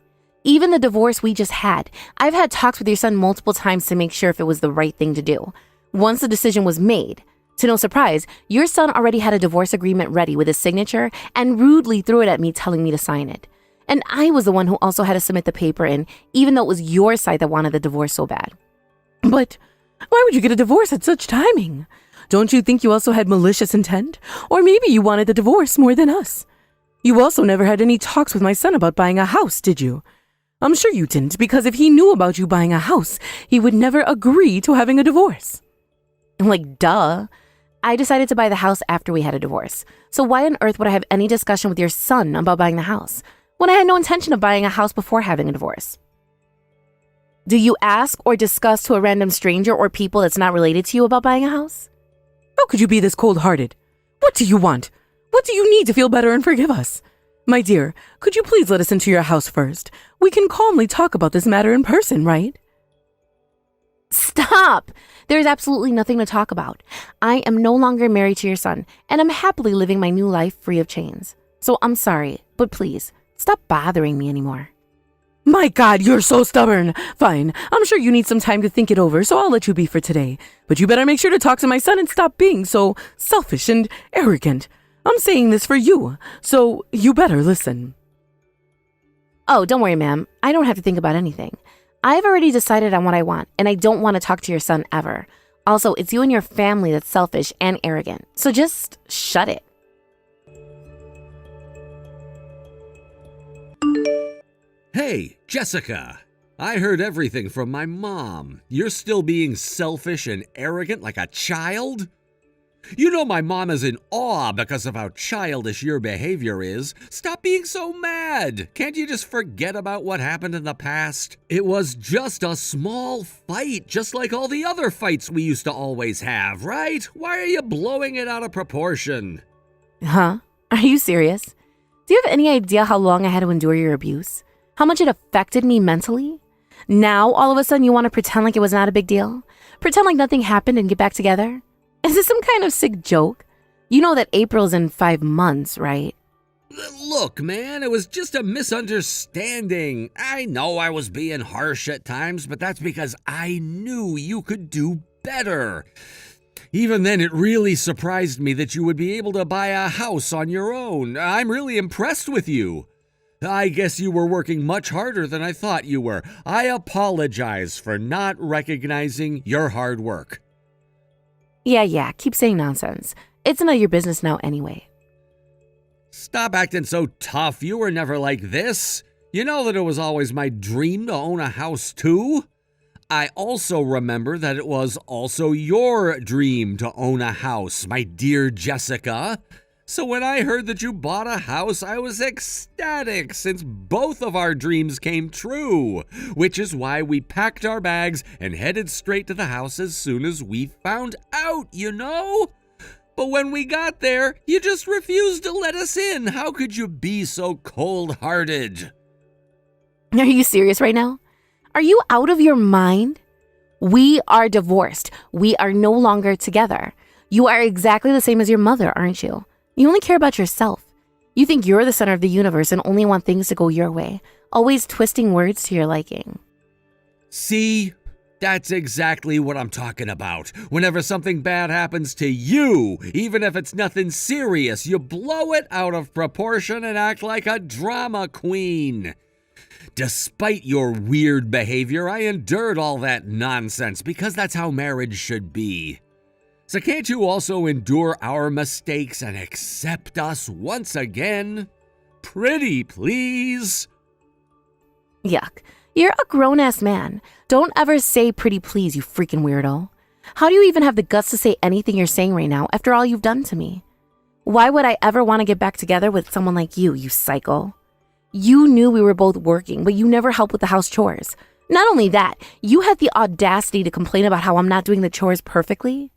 Even the divorce we just had, I've had talks with your son multiple times to make sure if it was the right thing to do. Once the decision was made, to no surprise, your son already had a divorce agreement ready with his signature and rudely threw it at me telling me to sign it. And I was the one who also had to submit the paper in, even though it was your side that wanted the divorce so bad. But why would you get a divorce at such timing? Don't you think you also had malicious intent? Or maybe you wanted the divorce more than us. You also never had any talks with my son about buying a house, did you? I'm sure you didn't, because if he knew about you buying a house, he would never agree to having a divorce. Like, duh. I decided to buy the house after we had a divorce. So why on earth would I have any discussion with your son about buying the house when I had no intention of buying a house before having a divorce? Do you ask or discuss to a random stranger or people that's not related to you about buying a house? How could you be this cold-hearted? What do you want? What do you need to feel better and forgive us? My dear, could you please let us into your house first? We can calmly talk about this matter in person, right? Stop! There's absolutely nothing to talk about. I am no longer married to your son, and I'm happily living my new life free of chains. So I'm sorry, but please, stop bothering me anymore. My God, you're so stubborn. Fine, I'm sure you need some time to think it over, so I'll let you be for today. But you better make sure to talk to my son and stop being so selfish and arrogant. I'm saying this for you, so you better listen. Oh, don't worry, ma'am. I don't have to think about anything. I've already decided on what I want, and I don't want to talk to your son ever. Also, it's you and your family that's selfish and arrogant, so just shut it. Hey, Jessica. I heard everything from my mom. You're still being selfish and arrogant like a child? You know my mom is in awe because of how childish your behavior is. Stop being so mad. Can't you just forget about what happened in the past? It was just a small fight, just like all the other fights we used to always have, right? Why are you blowing it out of proportion? Huh? Are you serious? Do you have any idea how long I had to endure your abuse? How much it affected me mentally? Now, all of a sudden, you want to pretend like it was not a big deal? Pretend like nothing happened and get back together? Is this some kind of sick joke? You know that April's in 5 months, right? Look, man, it was just a misunderstanding. I know I was being harsh at times, but that's because I knew you could do better. Even then, it really surprised me that you would be able to buy a house on your own. I'm really impressed with you. I guess you were working much harder than I thought you were. I apologize for not recognizing your hard work. Yeah, keep saying nonsense. It's none of your business now anyway. Stop acting so tough. You were never like this. You know that it was always my dream to own a house too. I also remember that it was also your dream to own a house, my dear Jessica. So when I heard that you bought a house, I was ecstatic since both of our dreams came true, which is why we packed our bags and headed straight to the house as soon as we found out, you know? But when we got there, you just refused to let us in. How could you be so cold-hearted? Are you serious right now? Are you out of your mind? We are divorced. We are no longer together. You are exactly the same as your mother, aren't you? You only care about yourself. You think you're the center of the universe and only want things to go your way, always twisting words to your liking. See? That's exactly what I'm talking about. Whenever something bad happens to you, even if it's nothing serious, you blow it out of proportion and act like a drama queen. Despite your weird behavior, I endured all that nonsense because that's how marriage should be. So can't you also endure our mistakes and accept us once again? Pretty please. Yuck. You're a grown-ass man. Don't ever say pretty please, you freaking weirdo. How do you even have the guts to say anything you're saying right now after all you've done to me? Why would I ever want to get back together with someone like you psycho? You knew we were both working, but you never helped with the house chores. Not only that, you had the audacity to complain about how I'm not doing the chores perfectly.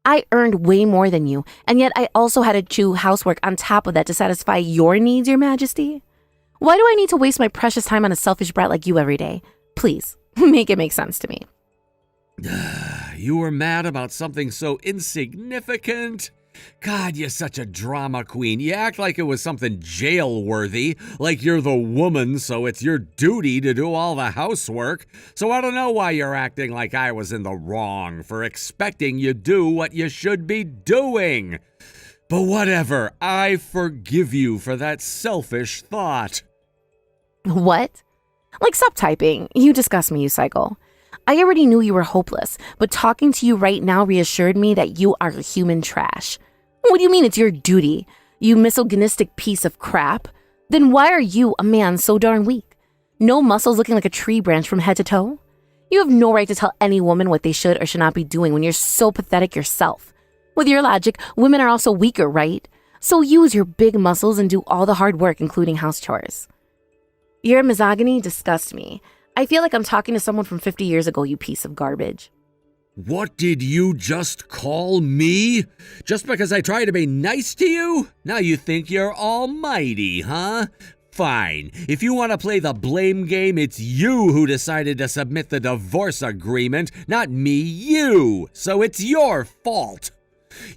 I earned way more than you, and yet I also had to do housework on top of that to satisfy your needs, Your Majesty. Why do I need to waste my precious time on a selfish brat like you every day? Please, make it make sense to me. You were mad about something so insignificant? God, you're such a drama queen. You act like it was something jail-worthy, like you're the woman, so it's your duty to do all the housework. So I don't know why you're acting like I was in the wrong for expecting you do what you should be doing. But whatever, I forgive you for that selfish thought. What? Like, stop typing. You disgust me, you psycho. I already knew you were hopeless, but talking to you right now reassured me that you are human trash. What do you mean it's your duty, you misogynistic piece of crap? Then why are you, a man, so darn weak? No muscles, looking like a tree branch from head to toe? You have no right to tell any woman what they should or should not be doing when you're so pathetic yourself. With your logic, women are also weaker, right? So use your big muscles and do all the hard work, including house chores. Your misogyny disgusts me. I feel like I'm talking to someone from 50 years ago, you piece of garbage. What did you just call me? Just because I try to be nice to you? Now you think you're almighty, huh? Fine. If you want to play the blame game, it's you who decided to submit the divorce agreement, not me, you. So it's your fault.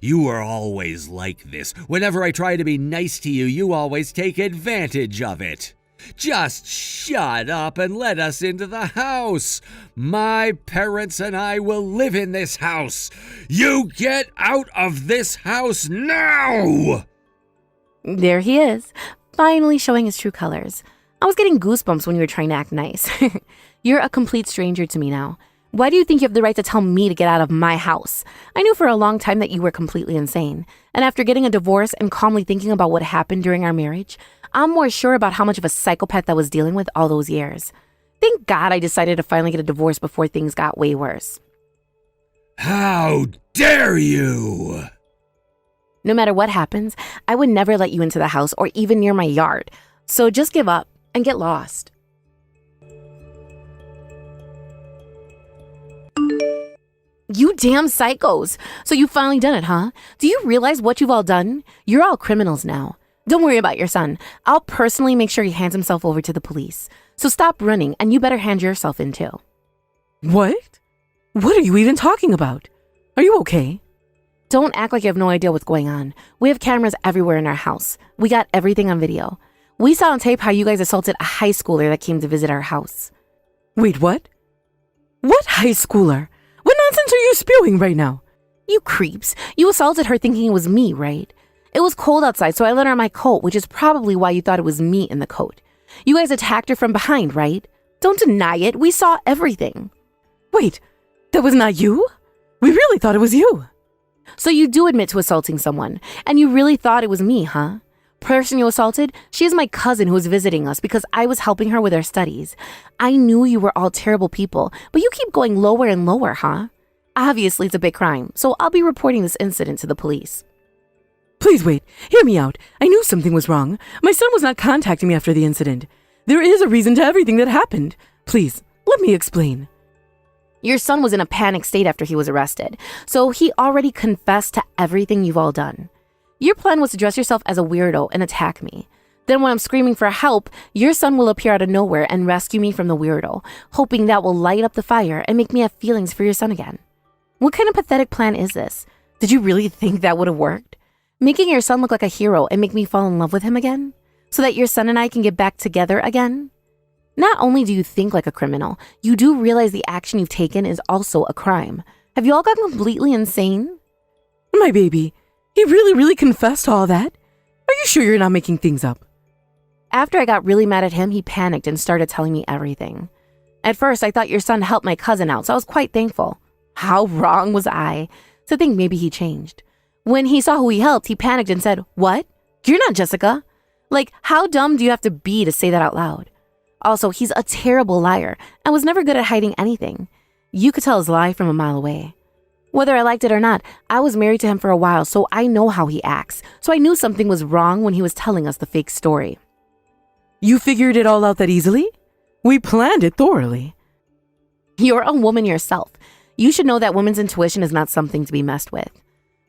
You are always like this. Whenever I try to be nice to you, you always take advantage of it. Just shut up and let us into the house. My parents and I will live in this house. You get out of this house now! There he is, finally showing his true colors. I was getting goosebumps when you were trying to act nice. You're a complete stranger to me now. Why do you think you have the right to tell me to get out of my house? I knew for a long time that you were completely insane. And after getting a divorce and calmly thinking about what happened during our marriage, I'm more sure about how much of a psychopath I was dealing with all those years. Thank God I decided to finally get a divorce before things got way worse. How dare you! No matter what happens, I would never let you into the house or even near my yard. So just give up and get lost. You damn psychos. So you've finally done it, huh? Do you realize what you've all done? You're all criminals now. Don't worry about your son. I'll personally make sure he hands himself over to the police. So stop running, and you better hand yourself in too. What? What are you even talking about? Are you okay? Don't act like you have no idea what's going on. We have cameras everywhere in our house. We got everything on video. We saw on tape how you guys assaulted a high schooler that came to visit our house. Wait, what? What high schooler? What nonsense are you spewing right now? You creeps. You assaulted her thinking it was me, right? It was cold outside, so I let her on my coat, which is probably why you thought it was me in the coat. You guys attacked her from behind, right? Don't deny it. We saw everything. Wait, that was not you? We really thought it was you. So you do admit to assaulting someone, and you really thought it was me, huh? Person you assaulted, she is my cousin who was visiting us because I was helping her with her studies. I knew you were all terrible people, but you keep going lower and lower, huh? Obviously, it's a big crime, so I'll be reporting this incident to the police. Please wait, hear me out. I knew something was wrong. My son was not contacting me after the incident. There is a reason to everything that happened. Please, let me explain. Your son was in a panic state after he was arrested, so he already confessed to everything you've all done. Your plan was to dress yourself as a weirdo and attack me. Then when I'm screaming for help, your son will appear out of nowhere and rescue me from the weirdo, hoping that will light up the fire and make me have feelings for your son again. What kind of pathetic plan is this? Did you really think that would have worked? Making your son look like a hero and make me fall in love with him again? So that your son and I can get back together again? Not only do you think like a criminal, you do realize the action you've taken is also a crime. Have you all gotten completely insane? My baby, he really confessed to all that? Are you sure you're not making things up? After I got really mad at him, he panicked and started telling me everything. At first, I thought your son helped my cousin out, so I was quite thankful. How wrong was I to think maybe he changed? When he saw who he helped, he panicked and said, "What? You're not Jessica." Like, how dumb do you have to be to say that out loud? Also, he's a terrible liar and was never good at hiding anything. You could tell his lie from a mile away. Whether I liked it or not, I was married to him for a while, so I know how he acts. So I knew something was wrong when he was telling us the fake story. You figured it all out that easily? We planned it thoroughly. You're a woman yourself. You should know that women's intuition is not something to be messed with.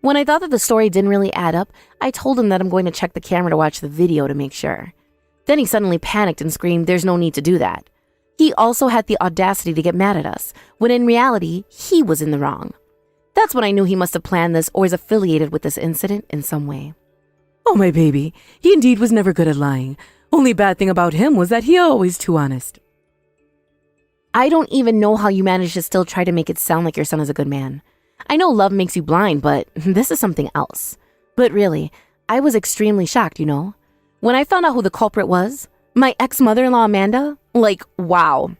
When I thought that the story didn't really add up, I told him that I'm going to check the camera to watch the video to make sure. Then he suddenly panicked and screamed, "There's no need to do that." he also had the audacity to get mad at us, when in reality, he was in the wrong. That's when I knew he must have planned this or is affiliated with this incident in some way. Oh, my baby, he indeed was never good at lying. Only bad thing about him was that he always too honest. I don't even know how you managed to still try to make it sound like your son is a good man. I know love makes you blind, but this is something else. But really, I was extremely shocked, you know? When I found out who the culprit was, my ex-mother-in-law Amanda, wow.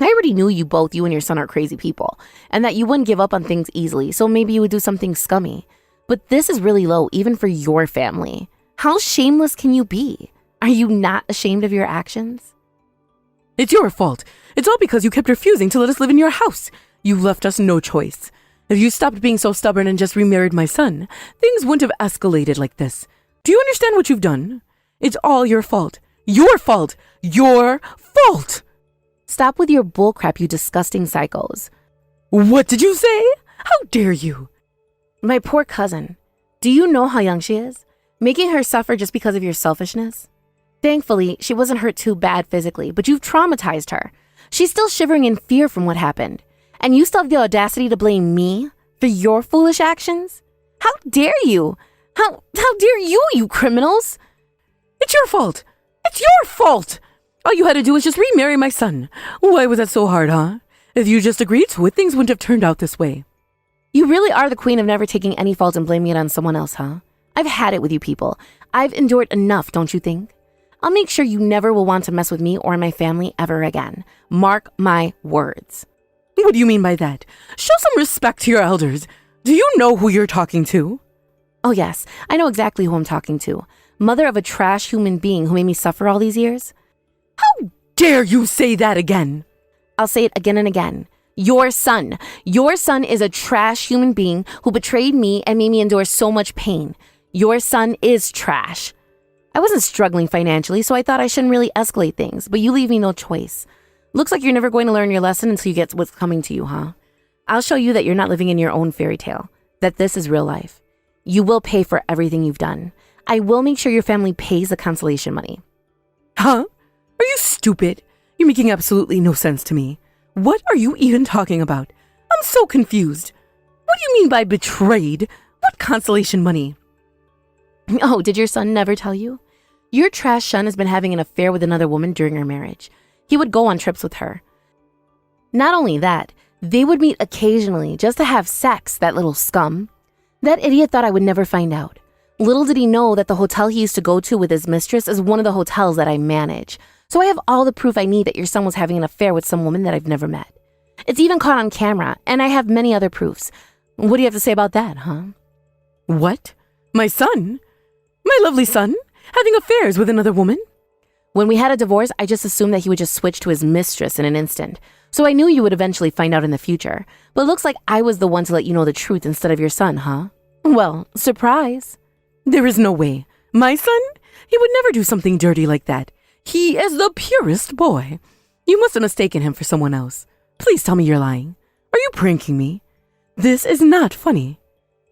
I already knew you and your son are crazy people, and that you wouldn't give up on things easily, so maybe you would do something scummy. But this is really low, even for your family. How shameless can you be? Are you not ashamed of your actions? It's your fault. It's all because you kept refusing to let us live in your house. You left us no choice. If you stopped being so stubborn and just remarried my son, things wouldn't have escalated like this. Do you understand what you've done? It's all your fault. Your fault. Your fault. Stop with your bullcrap, you disgusting psychos. What did you say? How dare you? My poor cousin. Do you know how young she is? Making her suffer just because of your selfishness? Thankfully, she wasn't hurt too bad physically, but you've traumatized her. She's still shivering in fear from what happened. And you still have the audacity to blame me for your foolish actions? How dare you? How dare you, you criminals? It's your fault. It's your fault. All you had to do was just remarry my son. Why was that so hard, huh? If you just agreed to it, things wouldn't have turned out this way. You really are the queen of never taking any fault and blaming it on someone else, huh? I've had it with you people. I've endured enough, don't you think? I'll make sure you never will want to mess with me or my family ever again. Mark my words. What do you mean by that? Show some respect to your elders. Do you know who you're talking to? Oh yes, I know exactly who I'm talking to. Mother of a trash human being who made me suffer all these years. How dare you say that again? I'll say it again and again. Your son is a trash human being who betrayed me and made me endure so much pain. Your son is trash. I wasn't struggling financially, so I thought I shouldn't really escalate things, but you leave me no choice. Looks like you're never going to learn your lesson until you get what's coming to you, huh? I'll show you that you're not living in your own fairy tale, that this is real life. You will pay for everything you've done. I will make sure your family pays the consolation money. Huh? Are you stupid? You're making absolutely no sense to me. What are you even talking about? I'm so confused. What do you mean by betrayed? What consolation money? Oh, did your son never tell you? Your trash son has been having an affair with another woman during our marriage. He would go on trips with her. Not only that, they would meet occasionally just to have sex, that little scum. That idiot thought I would never find out. Little did he know that the hotel he used to go to with his mistress is one of the hotels that I manage. So I have all the proof I need that your son was having an affair with some woman that I've never met. It's even caught on camera, and I have many other proofs. What do you have to say about that, huh? What? My son? My lovely son? Having affairs with another woman? When we had a divorce, I just assumed that he would just switch to his mistress in an instant. So I knew you would eventually find out in the future. But it looks like I was the one to let you know the truth instead of your son, huh? Well, surprise. There is no way. My son? He would never do something dirty like that. He is the purest boy. You must have mistaken him for someone else. Please tell me you're lying. Are you pranking me? This is not funny.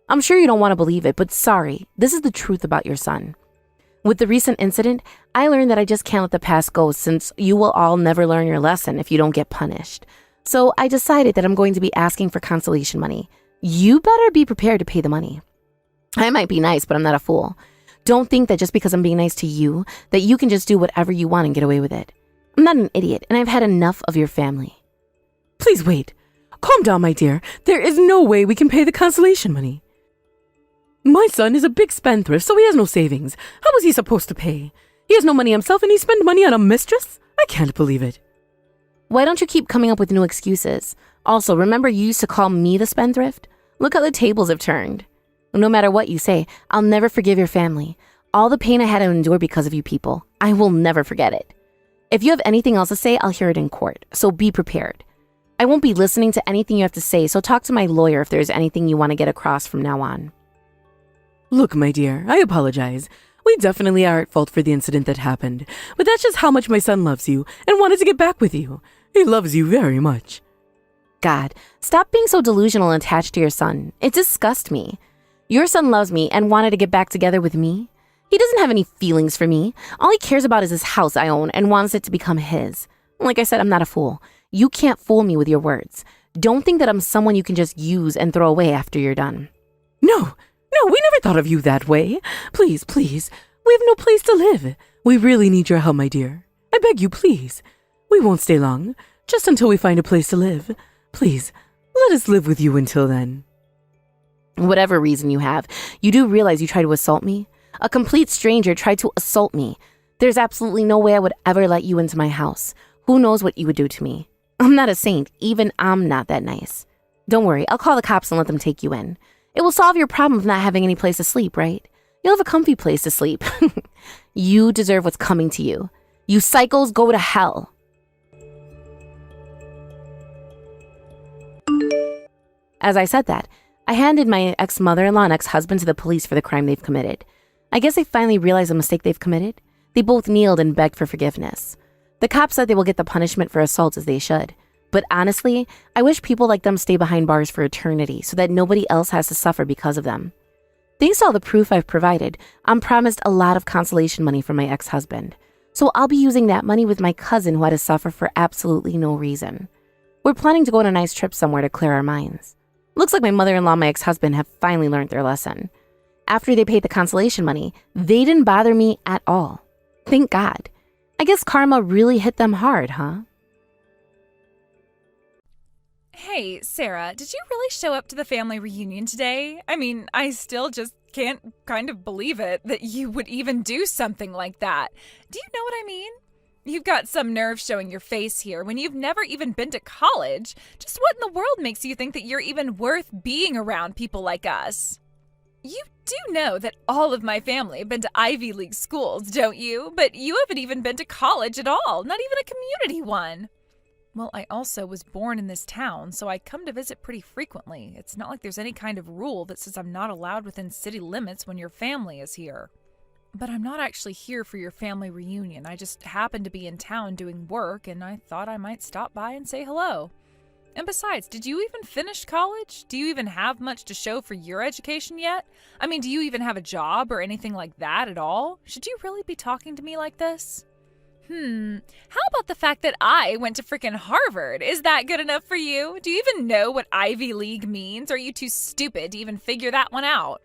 I'm sure you don't want to believe it, but sorry, this is the truth about your son. With the recent incident, I learned that I just can't let the past go since you will all never learn your lesson if you don't get punished. So I decided that I'm going to be asking for consolation money. You better be prepared to pay the money. I might be nice, but I'm not a fool. Don't think that just because I'm being nice to you, that you can just do whatever you want and get away with it. I'm not an idiot, and I've had enough of your family. Please wait. Calm down, my dear. There is no way we can pay the consolation money. My son is a big spendthrift, so he has no savings. How was he supposed to pay? He has no money himself and he spent money on a mistress? I can't believe it. Why don't you keep coming up with new excuses? Also, remember you used to call me the spendthrift? Look how the tables have turned. No matter what you say, I'll never forgive your family. All the pain I had to endure because of you people, I will never forget it. If you have anything else to say, I'll hear it in court, so be prepared. I won't be listening to anything you have to say, so talk to my lawyer if there's anything you want to get across from now on. Look, my dear, I apologize. We definitely are at fault for the incident that happened, but that's just how much my son loves you and wanted to get back with you. He loves you very much. God, stop being so delusional and attached to your son. It disgusts me. Your son loves me and wanted to get back together with me. He doesn't have any feelings for me. All he cares about is this house I own and wants it to become his. Like I said, I'm not a fool. You can't fool me with your words. Don't think that I'm someone you can just use and throw away after you're done. No, we never thought of you that way. Please, we have no place to live. We really need your help, my dear. I beg you, please. We won't stay long, just until we find a place to live. Please, let us live with you until then. Whatever reason you have, you do realize you tried to assault me? A complete stranger tried to assault me. There's absolutely no way I would ever let you into my house. Who knows what you would do to me? I'm not a saint. Even I'm not that nice. Don't worry, I'll call the cops and let them take you in. It will solve your problem of not having any place to sleep, right? You'll have a comfy place to sleep. You deserve what's coming to you. You psychos, go to hell. As I said that, I handed my ex-mother-in-law and ex-husband to the police for the crime they've committed. I guess they finally realized the mistake they've committed. They both kneeled and begged for forgiveness. The cops said they will get the punishment for assault as they should. But honestly, I wish people like them stay behind bars for eternity so that nobody else has to suffer because of them. Thanks to all the proof I've provided, I'm promised a lot of consolation money from my ex-husband. So I'll be using that money with my cousin who had to suffer for absolutely no reason. We're planning to go on a nice trip somewhere to clear our minds. Looks like my mother-in-law and my ex-husband have finally learned their lesson. After they paid the consolation money, they didn't bother me at all. Thank God. I guess karma really hit them hard, huh? Hey, Sarah, did you really show up to the family reunion today? I mean, I still just can't kind of believe it that you would even do something like that. Do you know what I mean? You've got some nerve showing your face here when you've never even been to college. Just what in the world makes you think that you're even worth being around people like us? You do know that all of my family have been to Ivy League schools, don't you? But you haven't even been to college at all, not even a community one. Well, I also was born in this town, so I come to visit pretty frequently. It's not like there's any kind of rule that says I'm not allowed within city limits when your family is here. But I'm not actually here for your family reunion. I just happened to be in town doing work, and I thought I might stop by and say hello. And besides, did you even finish college? Do you even have much to show for your education yet? I mean, do you even have a job or anything like that at all? Should you really be talking to me like this? How about the fact that I went to frickin' Harvard? Is that good enough for you? Do you even know what Ivy League means? Or are you too stupid to even figure that one out?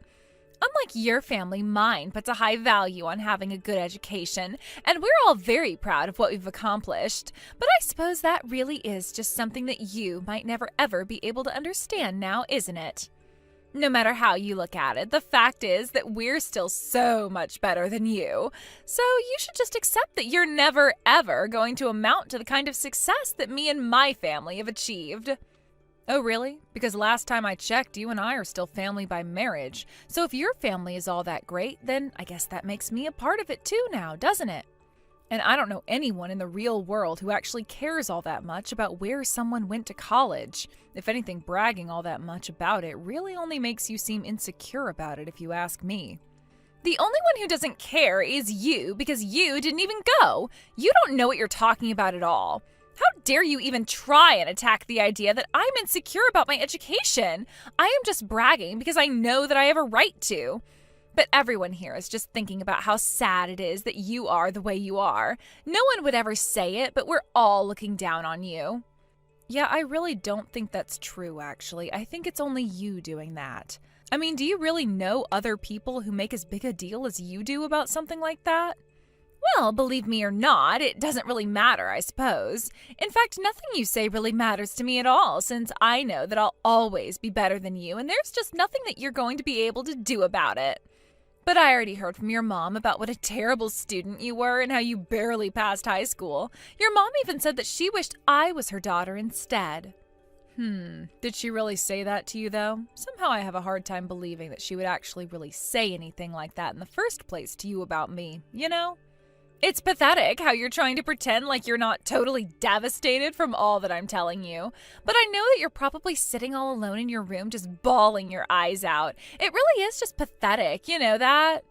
Unlike your family, mine puts a high value on having a good education, and we're all very proud of what we've accomplished. But I suppose that really is just something that you might never ever be able to understand now, isn't it? No matter how you look at it, the fact is that we're still so much better than you. So you should just accept that you're never, ever going to amount to the kind of success that me and my family have achieved. Oh, really? Because last time I checked, you and I are still family by marriage. So if your family is all that great, then I guess that makes me a part of it too now, doesn't it? And I don't know anyone in the real world who actually cares all that much about where someone went to college. If anything, bragging all that much about it really only makes you seem insecure about it, if you ask me. The only one who doesn't care is you, because you didn't even go. You don't know what you're talking about at all. How dare you even try and attack the idea that I'm insecure about my education? I am just bragging because I know that I have a right to. But everyone here is just thinking about how sad it is that you are the way you are. No one would ever say it, but we're all looking down on you. Yeah, I really don't think that's true, actually. I think it's only you doing that. I mean, do you really know other people who make as big a deal as you do about something like that? Well, believe me or not, it doesn't really matter, I suppose. In fact, nothing you say really matters to me at all, since I know that I'll always be better than you, and there's just nothing that you're going to be able to do about it. But I already heard from your mom about what a terrible student you were and how you barely passed high school. Your mom even said that she wished I was her daughter instead. Did she really say that to you, though? Somehow I have a hard time believing that she would actually really say anything like that in the first place to you about me, you know? It's pathetic how you're trying to pretend like you're not totally devastated from all that I'm telling you. But I know that you're probably sitting all alone in your room just bawling your eyes out. It really is just pathetic, you know that?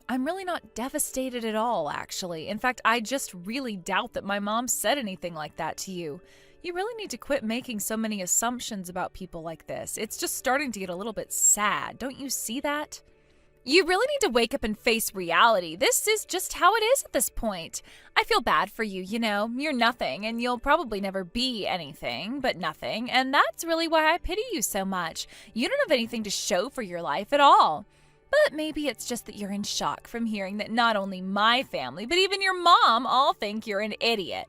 I'm really not devastated at all, actually. In fact, I just really doubt that my mom said anything like that to you. You really need to quit making so many assumptions about people like this. It's just starting to get a little bit sad. Don't you see that? You really need to wake up and face reality. This is just how it is at this point. I feel bad for you, you know. You're nothing, and you'll probably never be anything but nothing, and that's really why I pity you so much. You don't have anything to show for your life at all. But maybe it's just that you're in shock from hearing that not only my family, but even your mom all think you're an idiot.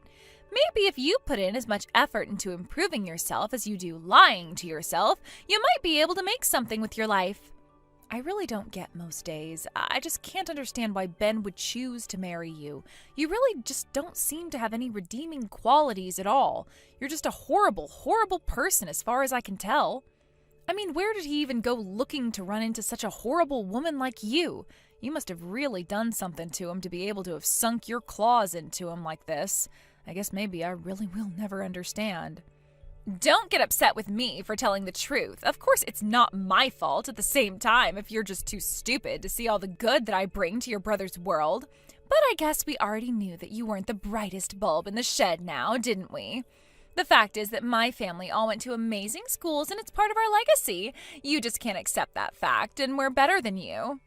Maybe if you put in as much effort into improving yourself as you do lying to yourself, you might be able to make something with your life. I really don't get most days. I just can't understand why Ben would choose to marry you. You really just don't seem to have any redeeming qualities at all. You're just a horrible, horrible person as far as I can tell. I mean, where did he even go looking to run into such a horrible woman like you? You must have really done something to him to be able to have sunk your claws into him like this. I guess maybe I really will never understand. Don't get upset with me for telling the truth. Of course, it's not my fault at the same time if you're just too stupid to see all the good that I bring to your brother's world. But I guess we already knew that you weren't the brightest bulb in the shed now, didn't we? The fact is that my family all went to amazing schools and it's part of our legacy. You just can't accept that fact, and we're better than you.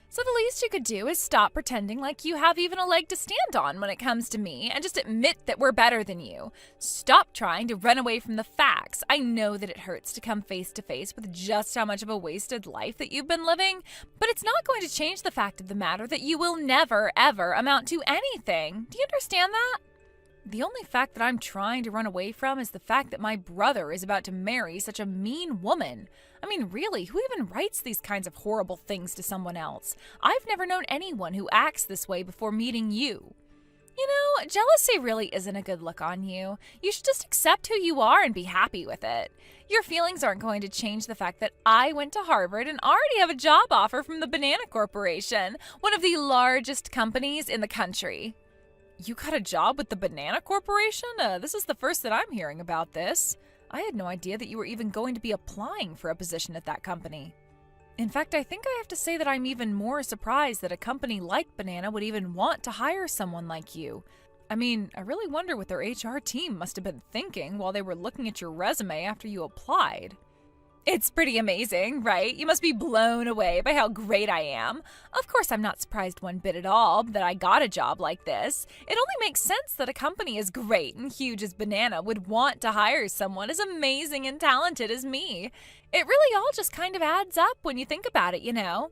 So the least you could do is stop pretending like you have even a leg to stand on when it comes to me and just admit that we're better than you. Stop trying to run away from the facts. I know that it hurts to come face to face with just how much of a wasted life that you've been living, but it's not going to change the fact of the matter that you will never, ever amount to anything. Do you understand that? The only fact that I'm trying to run away from is the fact that my brother is about to marry such a mean woman. I mean, really, who even writes these kinds of horrible things to someone else? I've never known anyone who acts this way before meeting you. You know, jealousy really isn't a good look on you. You should just accept who you are and be happy with it. Your feelings aren't going to change the fact that I went to Harvard and already have a job offer from the Banana Corporation, one of the largest companies in the country. You got a job with the Banana Corporation? This is the first that I'm hearing about this. I had no idea that you were even going to be applying for a position at that company. In fact, I think I have to say that I'm even more surprised that a company like Banana would even want to hire someone like you. I mean, I really wonder what their HR team must have been thinking while they were looking at your resume after you applied. It's pretty amazing, right? You must be blown away by how great I am. Of course, I'm not surprised one bit at all that I got a job like this. It only makes sense that a company as great and huge as Banana would want to hire someone as amazing and talented as me. It really all just kind of adds up when you think about it, you know?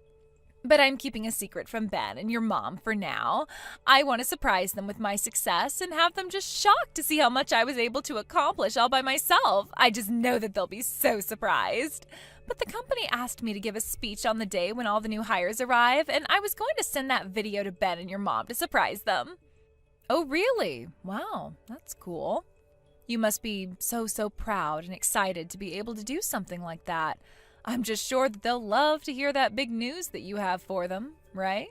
But I'm keeping a secret from Ben and your mom for now. I want to surprise them with my success and have them just shocked to see how much I was able to accomplish all by myself. I just know that they'll be so surprised. But the company asked me to give a speech on the day when all the new hires arrive, and I was going to send that video to Ben and your mom to surprise them. Oh, really? Wow, that's cool. You must be so proud and excited to be able to do something like that. I'm just sure that they'll love to hear that big news that you have for them, right?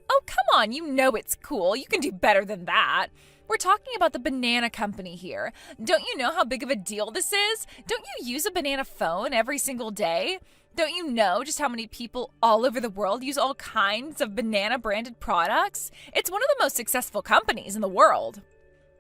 Oh, come on, you know it's cool. You can do better than that. We're talking about the Banana Company here. Don't you know how big of a deal this is? Don't you use a banana phone every single day? Don't you know just how many people all over the world use all kinds of banana-branded products? It's one of the most successful companies in the world.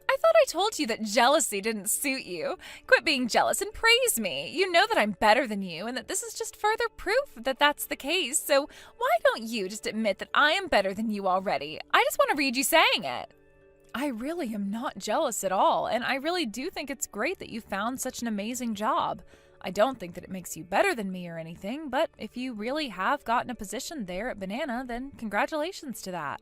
I thought I told you that jealousy didn't suit you. Quit being jealous and praise me. You know that I'm better than you and that this is just further proof that that's the case. So why don't you just admit that I am better than you already? I just want to read you saying it. I really am not jealous at all, and I really do think it's great that you found such an amazing job. I don't think that it makes you better than me or anything, but if you really have gotten a position there at Banana, then congratulations to that.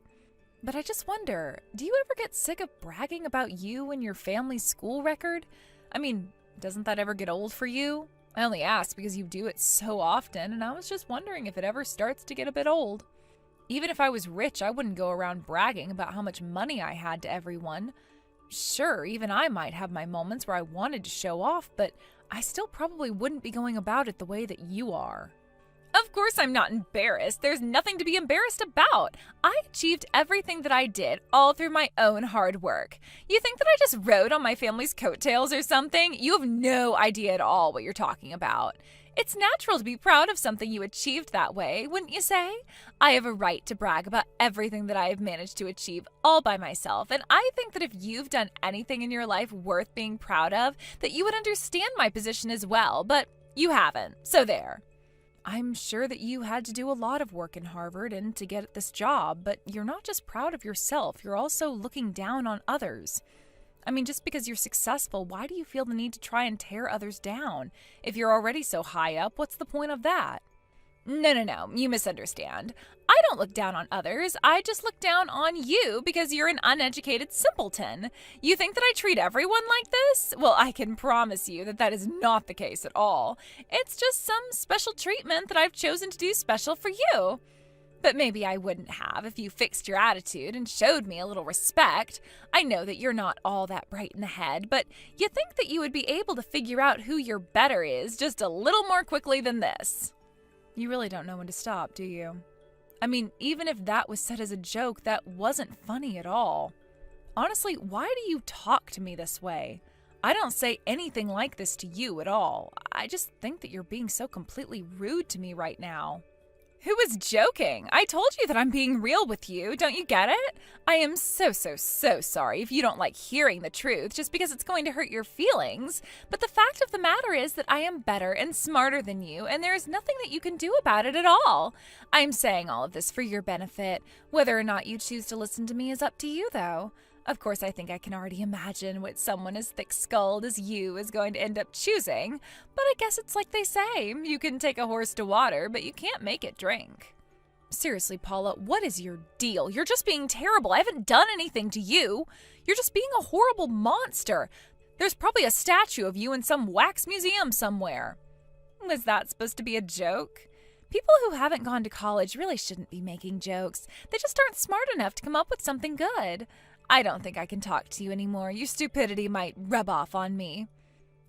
But I just wonder, do you ever get sick of bragging about you and your family's school record? I mean, doesn't that ever get old for you? I only ask because you do it so often, and I was just wondering if it ever starts to get a bit old. Even if I was rich, I wouldn't go around bragging about how much money I had to everyone. Sure, even I might have my moments where I wanted to show off, but I still probably wouldn't be going about it the way that you are. Of course I'm not embarrassed. There's nothing to be embarrassed about. I achieved everything that I did all through my own hard work. You think that I just rode on my family's coattails or something? You have no idea at all what you're talking about. It's natural to be proud of something you achieved that way, wouldn't you say? I have a right to brag about everything that I have managed to achieve all by myself, and I think that if you've done anything in your life worth being proud of, that you would understand my position as well, but you haven't, so there. I'm sure that you had to do a lot of work in Harvard and to get this job, but you're not just proud of yourself, you're also looking down on others. I mean, just because you're successful, why do you feel the need to try and tear others down? If you're already so high up, what's the point of that? No, you misunderstand. I don't look down on others. I just look down on you because you're an uneducated simpleton. You think that I treat everyone like this? Well, I can promise you that that is not the case at all. It's just some special treatment that I've chosen to do special for you. But maybe I wouldn't have if you fixed your attitude and showed me a little respect. I know that you're not all that bright in the head, but you think that you would be able to figure out who your better is just a little more quickly than this. You really don't know when to stop, do you? I mean, even if that was said as a joke, that wasn't funny at all. Honestly, why do you talk to me this way? I don't say anything like this to you at all. I just think that you're being so completely rude to me right now. Who was joking? I told you that I'm being real with you. Don't you get it? I am so sorry if you don't like hearing the truth just because it's going to hurt your feelings. But the fact of the matter is that I am better and smarter than you, and there is nothing that you can do about it at all. I'm saying all of this for your benefit. Whether or not you choose to listen to me is up to you, though. Of course, I think I can already imagine what someone as thick-skulled as you is going to end up choosing, but I guess it's like they say, you can take a horse to water, but you can't make it drink. Seriously, Paula, what is your deal? You're just being terrible. I haven't done anything to you. You're just being a horrible monster. There's probably a statue of you in some wax museum somewhere. Was that supposed to be a joke? People who haven't gone to college really shouldn't be making jokes. They just aren't smart enough to come up with something good. I don't think I can talk to you anymore. Your stupidity might rub off on me.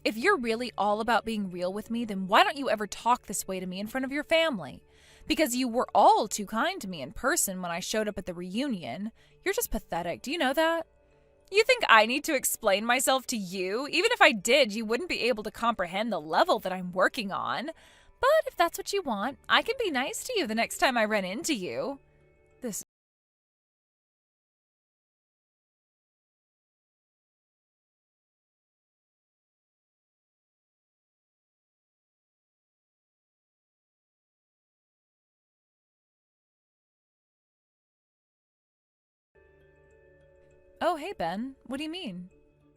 If you're really all about being real with me, then why don't you ever talk this way to me in front of your family? Because you were all too kind to me in person when I showed up at the reunion. You're just pathetic. Do you know that? You think I need to explain myself to you? Even if I did, you wouldn't be able to comprehend the level that I'm working on. But if that's what you want, I can be nice to you the next time I run into you. This Oh, hey, Ben. What do you mean?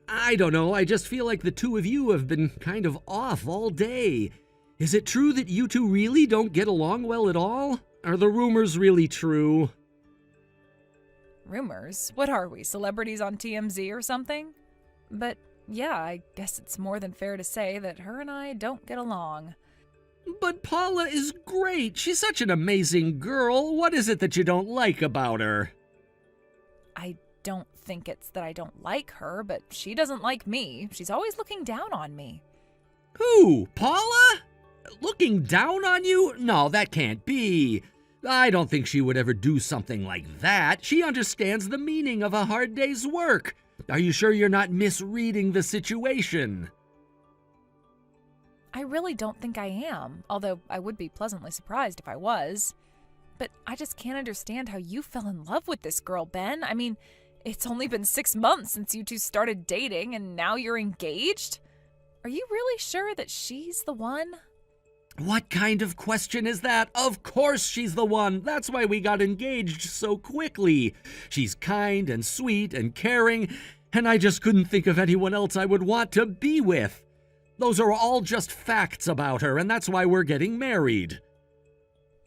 I don't know, I just feel like the two of you have been kind of off all day. Is it true that you two really don't get along well at all? Are the rumors really true? Rumors? What are we, celebrities on TMZ or something? But yeah, I guess it's more than fair to say that her and I don't get along. But Paula is great. She's such an amazing girl. What is it that you don't like about her? I don't think it's that I don't like her, but she doesn't like me. She's always looking down on me. Who? Paula? Looking down on you? No, that can't be. I don't think she would ever do something like that. She understands the meaning of a hard day's work. Are you sure you're not misreading the situation? I really don't think I am, although I would be pleasantly surprised if I was. But I just can't understand how you fell in love with this girl, Ben. I mean, it's only been 6 months since you two started dating, and now you're engaged? Are you really sure that she's the one? What kind of question is that? Of course she's the one. That's why we got engaged so quickly. She's kind and sweet and caring, and I just couldn't think of anyone else I would want to be with. Those are all just facts about her, and that's why we're getting married.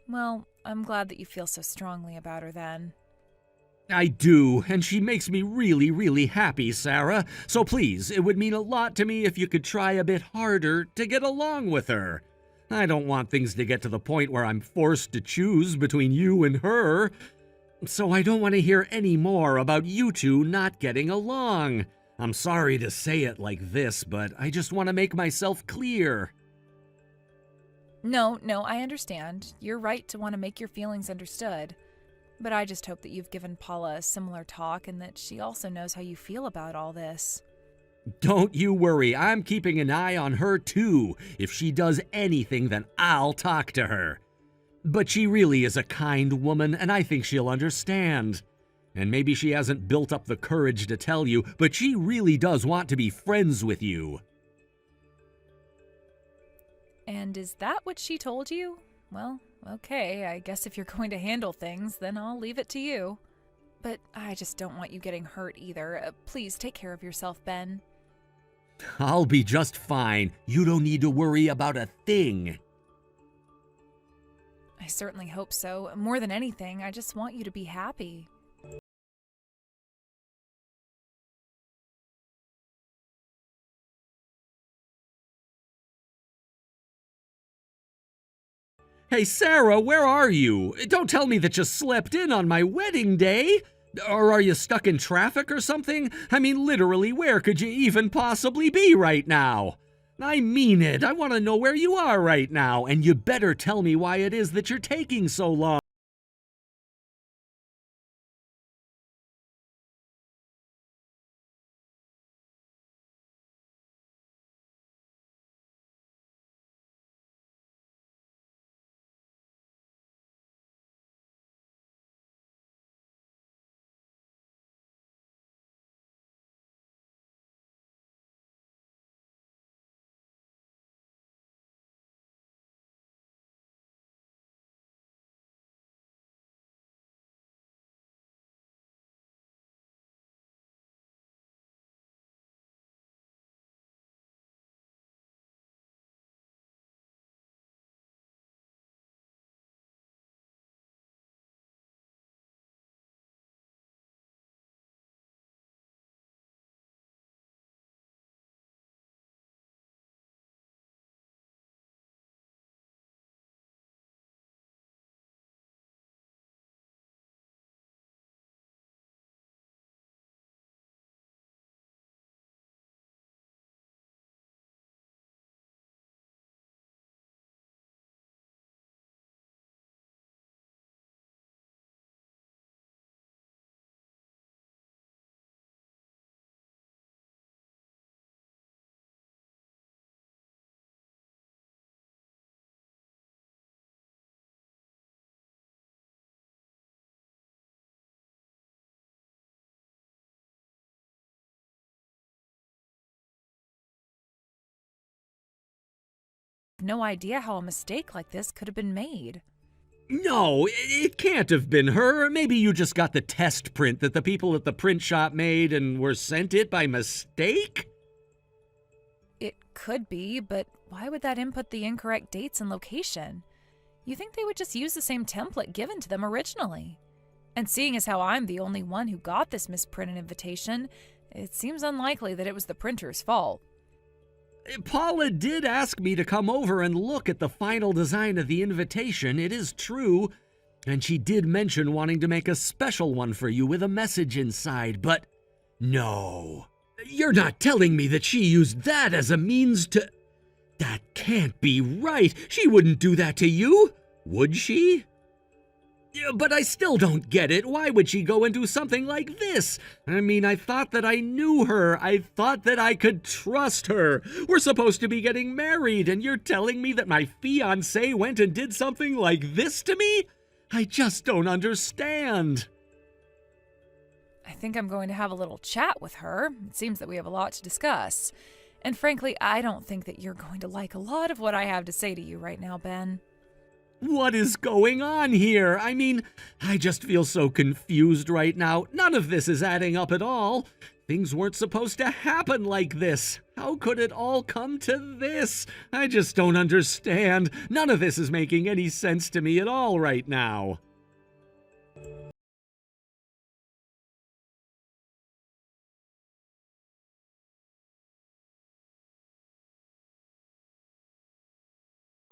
Well, I'm glad that you feel so strongly about her then. I do, and she makes me really, really happy, Sarah. So please, it would mean a lot to me if you could try a bit harder to get along with her. I don't want things to get to the point where I'm forced to choose between you and her. So I don't want to hear any more about you two not getting along. I'm sorry to say it like this, but I just want to make myself clear. No, I understand. You're right to want to make your feelings understood. But I just hope that you've given Paula a similar talk and that she also knows how you feel about all this. Don't you worry, I'm keeping an eye on her too. If she does anything, then I'll talk to her. But she really is a kind woman, and I think she'll understand. And maybe she hasn't built up the courage to tell you, but she really does want to be friends with you. And is that what she told you? Well, okay, I guess if you're going to handle things, then I'll leave it to you. But I just don't want you getting hurt either. Please take care of yourself, Ben. I'll be just fine. You don't need to worry about a thing. I certainly hope so. More than anything, I just want you to be happy. Hey, Sarah, where are you? Don't tell me that you slept in on my wedding day. Or are you stuck in traffic or something? I mean, literally, where could you even possibly be right now? I mean it. I want to know where you are right now, and you better tell me why it is that you're taking so long. No idea how a mistake like this could have been made. No, it can't have been her. Maybe you just got the test print that the people at the print shop made and were sent it by mistake? It could be, but why would that input the incorrect dates and location? You think they would just use the same template given to them originally? And seeing as how I'm the only one who got this misprinted invitation, it seems unlikely that it was the printer's fault. Paula did ask me to come over and look at the final design of the invitation, it is true. And she did mention wanting to make a special one for you with a message inside, but no. You're not telling me that she used that as a means to... That can't be right. She wouldn't do that to you, would she? But I still don't get it. Why would she go and do something like this? I mean, I thought that I knew her. I thought that I could trust her. We're supposed to be getting married, and you're telling me that my fiancé went and did something like this to me? I just don't understand. I think I'm going to have a little chat with her. It seems that we have a lot to discuss. And frankly, I don't think that you're going to like a lot of what I have to say to you right now, Ben. What is going on here? I mean, I just feel so confused right now. None of this is adding up at all. Things weren't supposed to happen like this. How could it all come to this? I just don't understand. None of this is making any sense to me at all right now.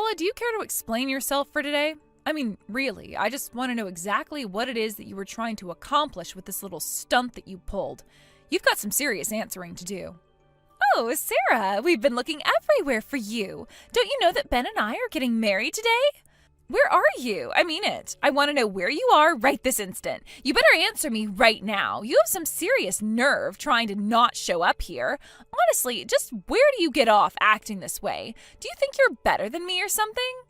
Paula, do you care to explain yourself for today? I mean, really, I just want to know exactly what it is that you were trying to accomplish with this little stunt that you pulled. You've got some serious answering to do. Oh, Sarah, we've been looking everywhere for you. Don't you know that Ben and I are getting married today? Where are you? I mean it. I want to know where you are right this instant. You better answer me right now. You have some serious nerve trying to not show up here. Honestly, just where do you get off acting this way? Do you think you're better than me or something?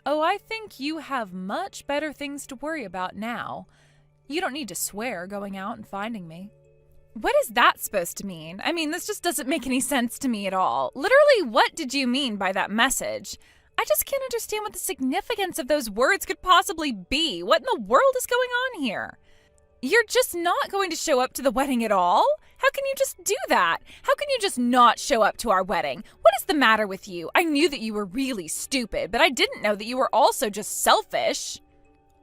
Oh, I think you have much better things to worry about now. You don't need to swear going out and finding me. What is that supposed to mean? I mean, this just doesn't make any sense to me at all. Literally, what did you mean by that message? I just can't understand what the significance of those words could possibly be. What in the world is going on here? You're just not going to show up to the wedding at all? How can you just do that? How can you just not show up to our wedding? What is the matter with you? I knew that you were really stupid, but I didn't know that you were also just selfish.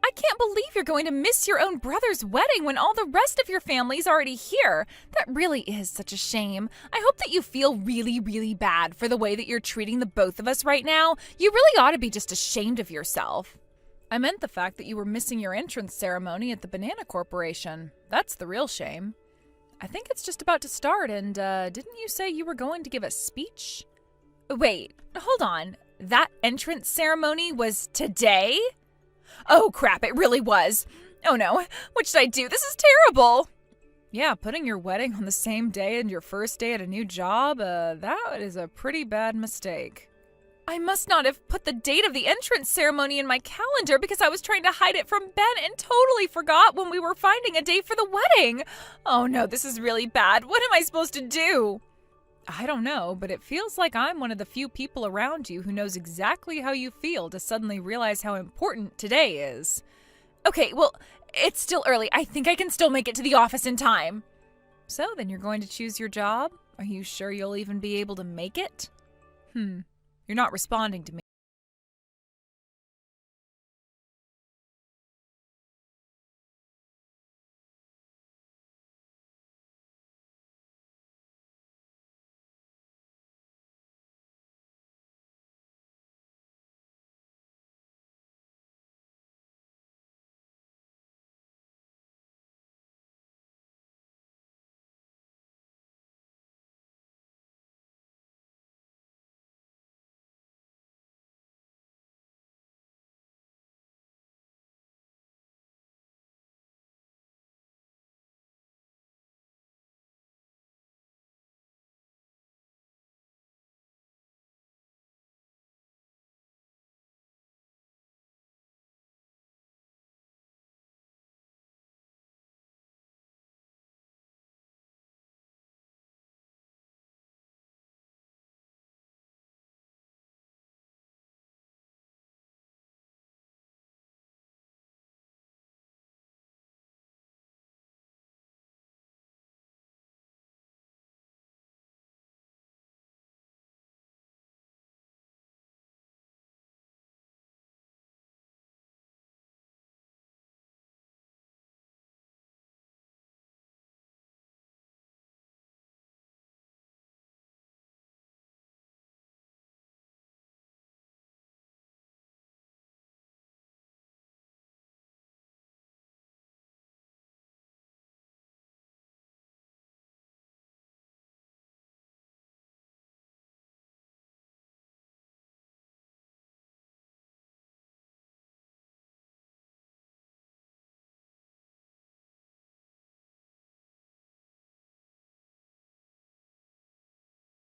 I can't believe you're going to miss your own brother's wedding when all the rest of your family's already here. That really is such a shame. I hope that you feel really, really bad for the way that you're treating the both of us right now. You really ought to be just ashamed of yourself. I meant the fact that you were missing your entrance ceremony at the Banana Corporation. That's the real shame. I think it's just about to start, and didn't you say you were going to give a speech? Wait, hold on. That entrance ceremony was today? Oh crap, it really was. Oh no, what should I do? This is terrible. Yeah, putting your wedding on the same day and your first day at a new job, that is a pretty bad mistake. I must not have put the date of the entrance ceremony in my calendar because I was trying to hide it from Ben and totally forgot when we were finding a date for the wedding. Oh no, this is really bad. What am I supposed to do? I don't know, but it feels like I'm one of the few people around you who knows exactly how you feel to suddenly realize how important today is. Okay, well, it's still early. I think I can still make it to the office in time. So then you're going to choose your job? Are you sure you'll even be able to make it? You're not responding to me.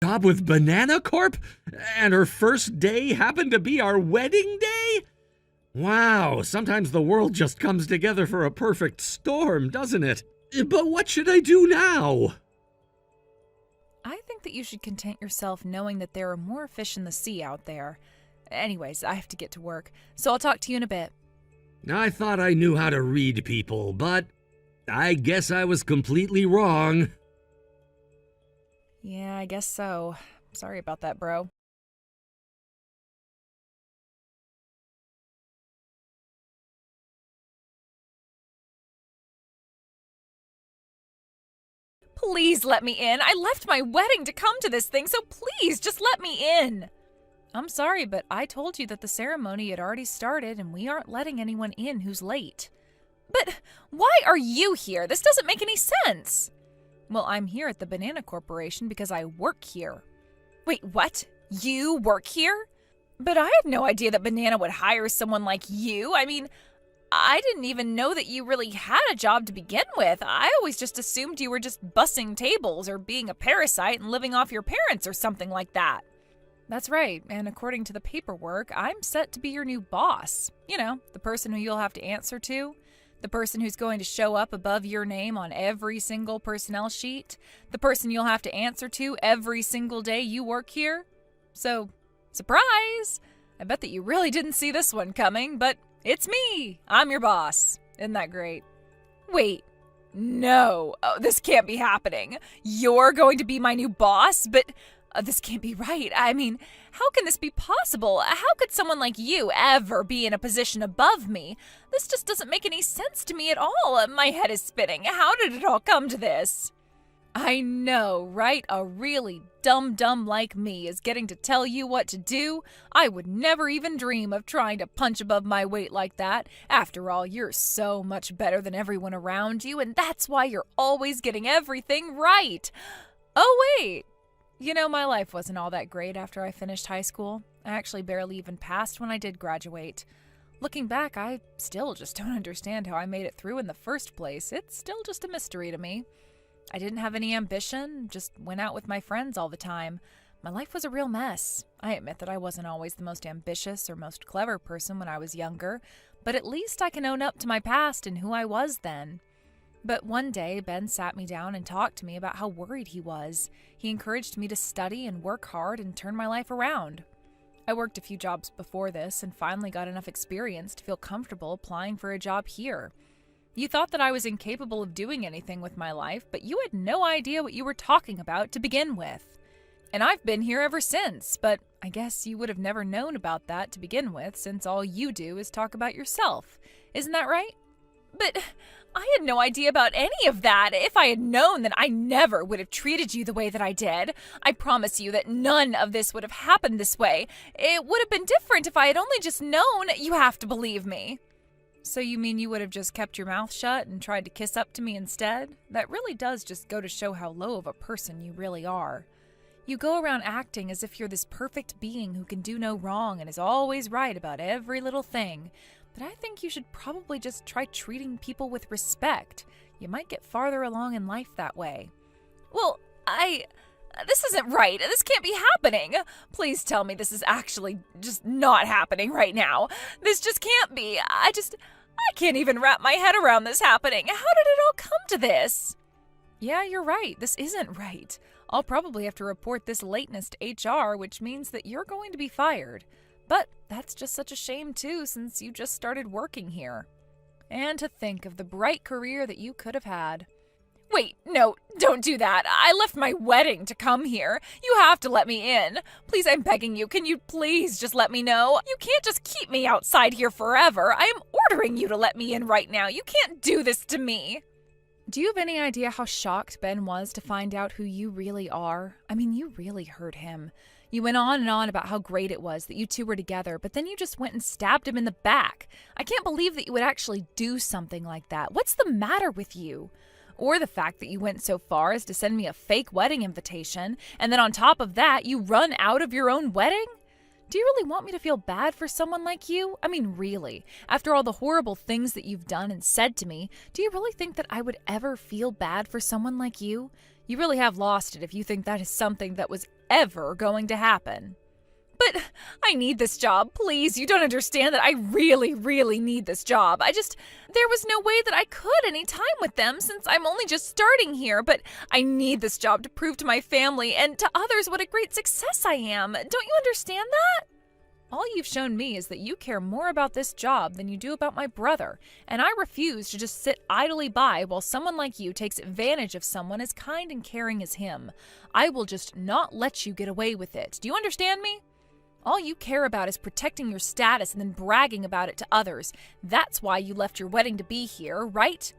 Job with Banana Corp? And her first day happened to be our wedding day? Wow, sometimes the world just comes together for a perfect storm, doesn't it? But what should I do now? I think that you should content yourself knowing that there are more fish in the sea out there. Anyways, I have to get to work, so I'll talk to you in a bit. I thought I knew how to read people, but I guess I was completely wrong. Yeah, I guess so. Sorry about that, bro. Please let me in. I left my wedding to come to this thing, so please just let me in. I'm sorry, but I told you that the ceremony had already started and we aren't letting anyone in who's late. But why are you here? This doesn't make any sense. Well, I'm here at the Banana Corporation because I work here. Wait, what? You work here? But I had no idea that Banana would hire someone like you. I mean, I didn't even know that you really had a job to begin with. I always just assumed you were just bussing tables or being a parasite and living off your parents or something like that. That's right, and according to the paperwork, I'm set to be your new boss. You know, the person who you'll have to answer to. The person who's going to show up above your name on every single personnel sheet. The person you'll have to answer to every single day you work here. So, surprise! I bet that you really didn't see this one coming, but it's me. I'm your boss. Isn't that great? Wait. No. Oh, this can't be happening. You're going to be my new boss? But this can't be right. I mean, how can this be possible? How could someone like you ever be in a position above me? This just doesn't make any sense to me at all. My head is spinning. How did it all come to this? I know, right? A really dumb like me is getting to tell you what to do. I would never even dream of trying to punch above my weight like that. After all, you're so much better than everyone around you, and that's why you're always getting everything right. Oh, wait. You know, my life wasn't all that great after I finished high school. I actually barely even passed when I did graduate. Looking back, I still just don't understand how I made it through in the first place. It's still just a mystery to me. I didn't have any ambition, just went out with my friends all the time. My life was a real mess. I admit that I wasn't always the most ambitious or most clever person when I was younger, but at least I can own up to my past and who I was then. But one day, Ben sat me down and talked to me about how worried he was. He encouraged me to study and work hard and turn my life around. I worked a few jobs before this and finally got enough experience to feel comfortable applying for a job here. You thought that I was incapable of doing anything with my life, but you had no idea what you were talking about to begin with. And I've been here ever since, but I guess you would have never known about that to begin with, since all you do is talk about yourself. Isn't that right? But I had no idea about any of that. If I had known, then I never would have treated you the way that I did. I promise you that none of this would have happened this way. It would have been different if I had only just known. You have to believe me. So you mean you would have just kept your mouth shut and tried to kiss up to me instead? That really does just go to show how low of a person you really are. You go around acting as if you're this perfect being who can do no wrong and is always right about every little thing. But I think you should probably just try treating people with respect. You might get farther along in life that way. Well, this isn't right. This can't be happening. Please tell me this is actually just not happening right now. This just can't be. I can't even wrap my head around this happening. How did it all come to this? Yeah, you're right. This isn't right. I'll probably have to report this lateness to HR, which means that you're going to be fired. But that's just such a shame too, since you just started working here. And to think of the bright career that you could have had. Wait, no, don't do that. I left my wedding to come here. You have to let me in. Please, I'm begging you. Can you please just let me know? You can't just keep me outside here forever. I am ordering you to let me in right now. You can't do this to me. Do you have any idea how shocked Ben was to find out who you really are? I mean, you really hurt him. You went on and on about how great it was that you two were together, but then you just went and stabbed him in the back. I can't believe that you would actually do something like that. What's the matter with you? Or the fact that you went so far as to send me a fake wedding invitation, and then on top of that, you run out of your own wedding? Do you really want me to feel bad for someone like you? I mean, really, after all the horrible things that you've done and said to me, do you really think that I would ever feel bad for someone like you? You really have lost it if you think that is something that was ever going to happen. But I need this job, please. You don't understand that I really, really need this job. There was no way that I could any time with them since I'm only just starting here, but I need this job to prove to my family and to others what a great success I am. Don't you understand that? All you've shown me is that you care more about this job than you do about my brother, and I refuse to just sit idly by while someone like you takes advantage of someone as kind and caring as him. I will just not let you get away with it. Do you understand me? All you care about is protecting your status and then bragging about it to others. That's why you left your wedding to be here, right?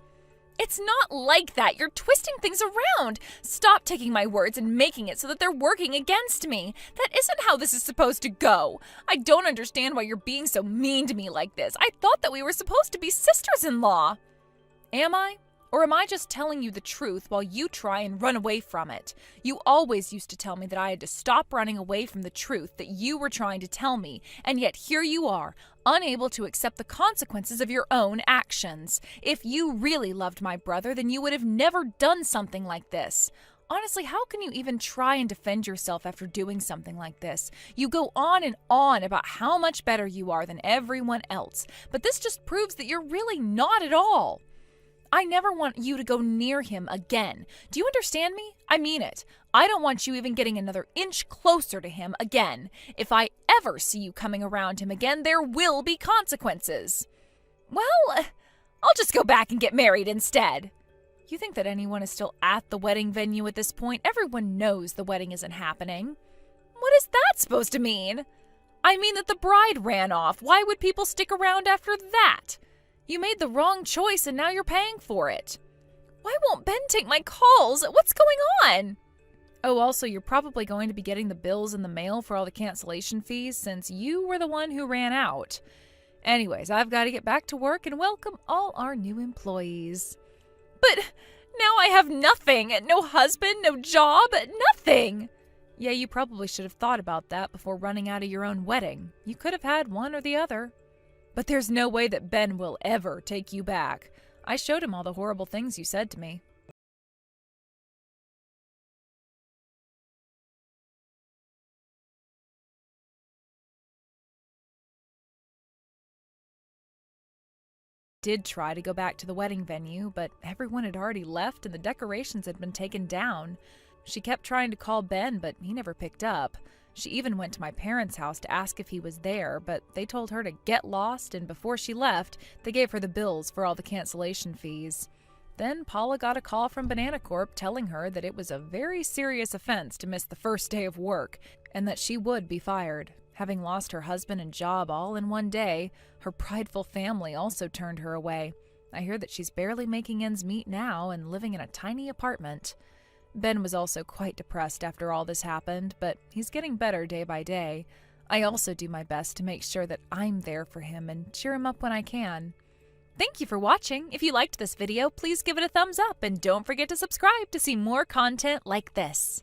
It's not like that. You're twisting things around. Stop taking my words and making it so that they're working against me. That isn't how this is supposed to go. I don't understand why you're being so mean to me like this. I thought that we were supposed to be sisters-in-law. Am I? Or am I just telling you the truth while you try and run away from it? You always used to tell me that I had to stop running away from the truth that you were trying to tell me, and yet here you are, unable to accept the consequences of your own actions. If you really loved my brother, then you would have never done something like this. Honestly, how can you even try and defend yourself after doing something like this? You go on and on about how much better you are than everyone else, but this just proves that you're really not at all. I never want you to go near him again. Do you understand me? I mean it. I don't want you even getting another inch closer to him again. If I ever see you coming around him again, there will be consequences. Well, I'll just go back and get married instead. You think that anyone is still at the wedding venue at this point? Everyone knows the wedding isn't happening. What is that supposed to mean? I mean that the bride ran off. Why would people stick around after that? You made the wrong choice and now you're paying for it. Why won't Ben take my calls? What's going on? Oh, also, you're probably going to be getting the bills in the mail for all the cancellation fees since you were the one who ran out. Anyways, I've got to get back to work and welcome all our new employees. But now I have nothing. No husband, no job, nothing. Yeah, you probably should have thought about that before running out of your own wedding. You could have had one or the other. But there's no way that Ben will ever take you back. I showed him all the horrible things you said to me. Did try to go back to the wedding venue, but everyone had already left and the decorations had been taken down. She kept trying to call Ben, but he never picked up. She even went to my parents' house to ask if he was there, but they told her to get lost, and before she left, they gave her the bills for all the cancellation fees. Then Paula got a call from Banana Corp telling her that it was a very serious offense to miss the first day of work, and that she would be fired. Having lost her husband and job all in one day, her prideful family also turned her away. I hear that she's barely making ends meet now and living in a tiny apartment. Ben was also quite depressed after all this happened, but he's getting better day by day. I also do my best to make sure that I'm there for him and cheer him up when I can. Thank you for watching. If you liked this video, please give it a thumbs up and don't forget to subscribe to see more content like this.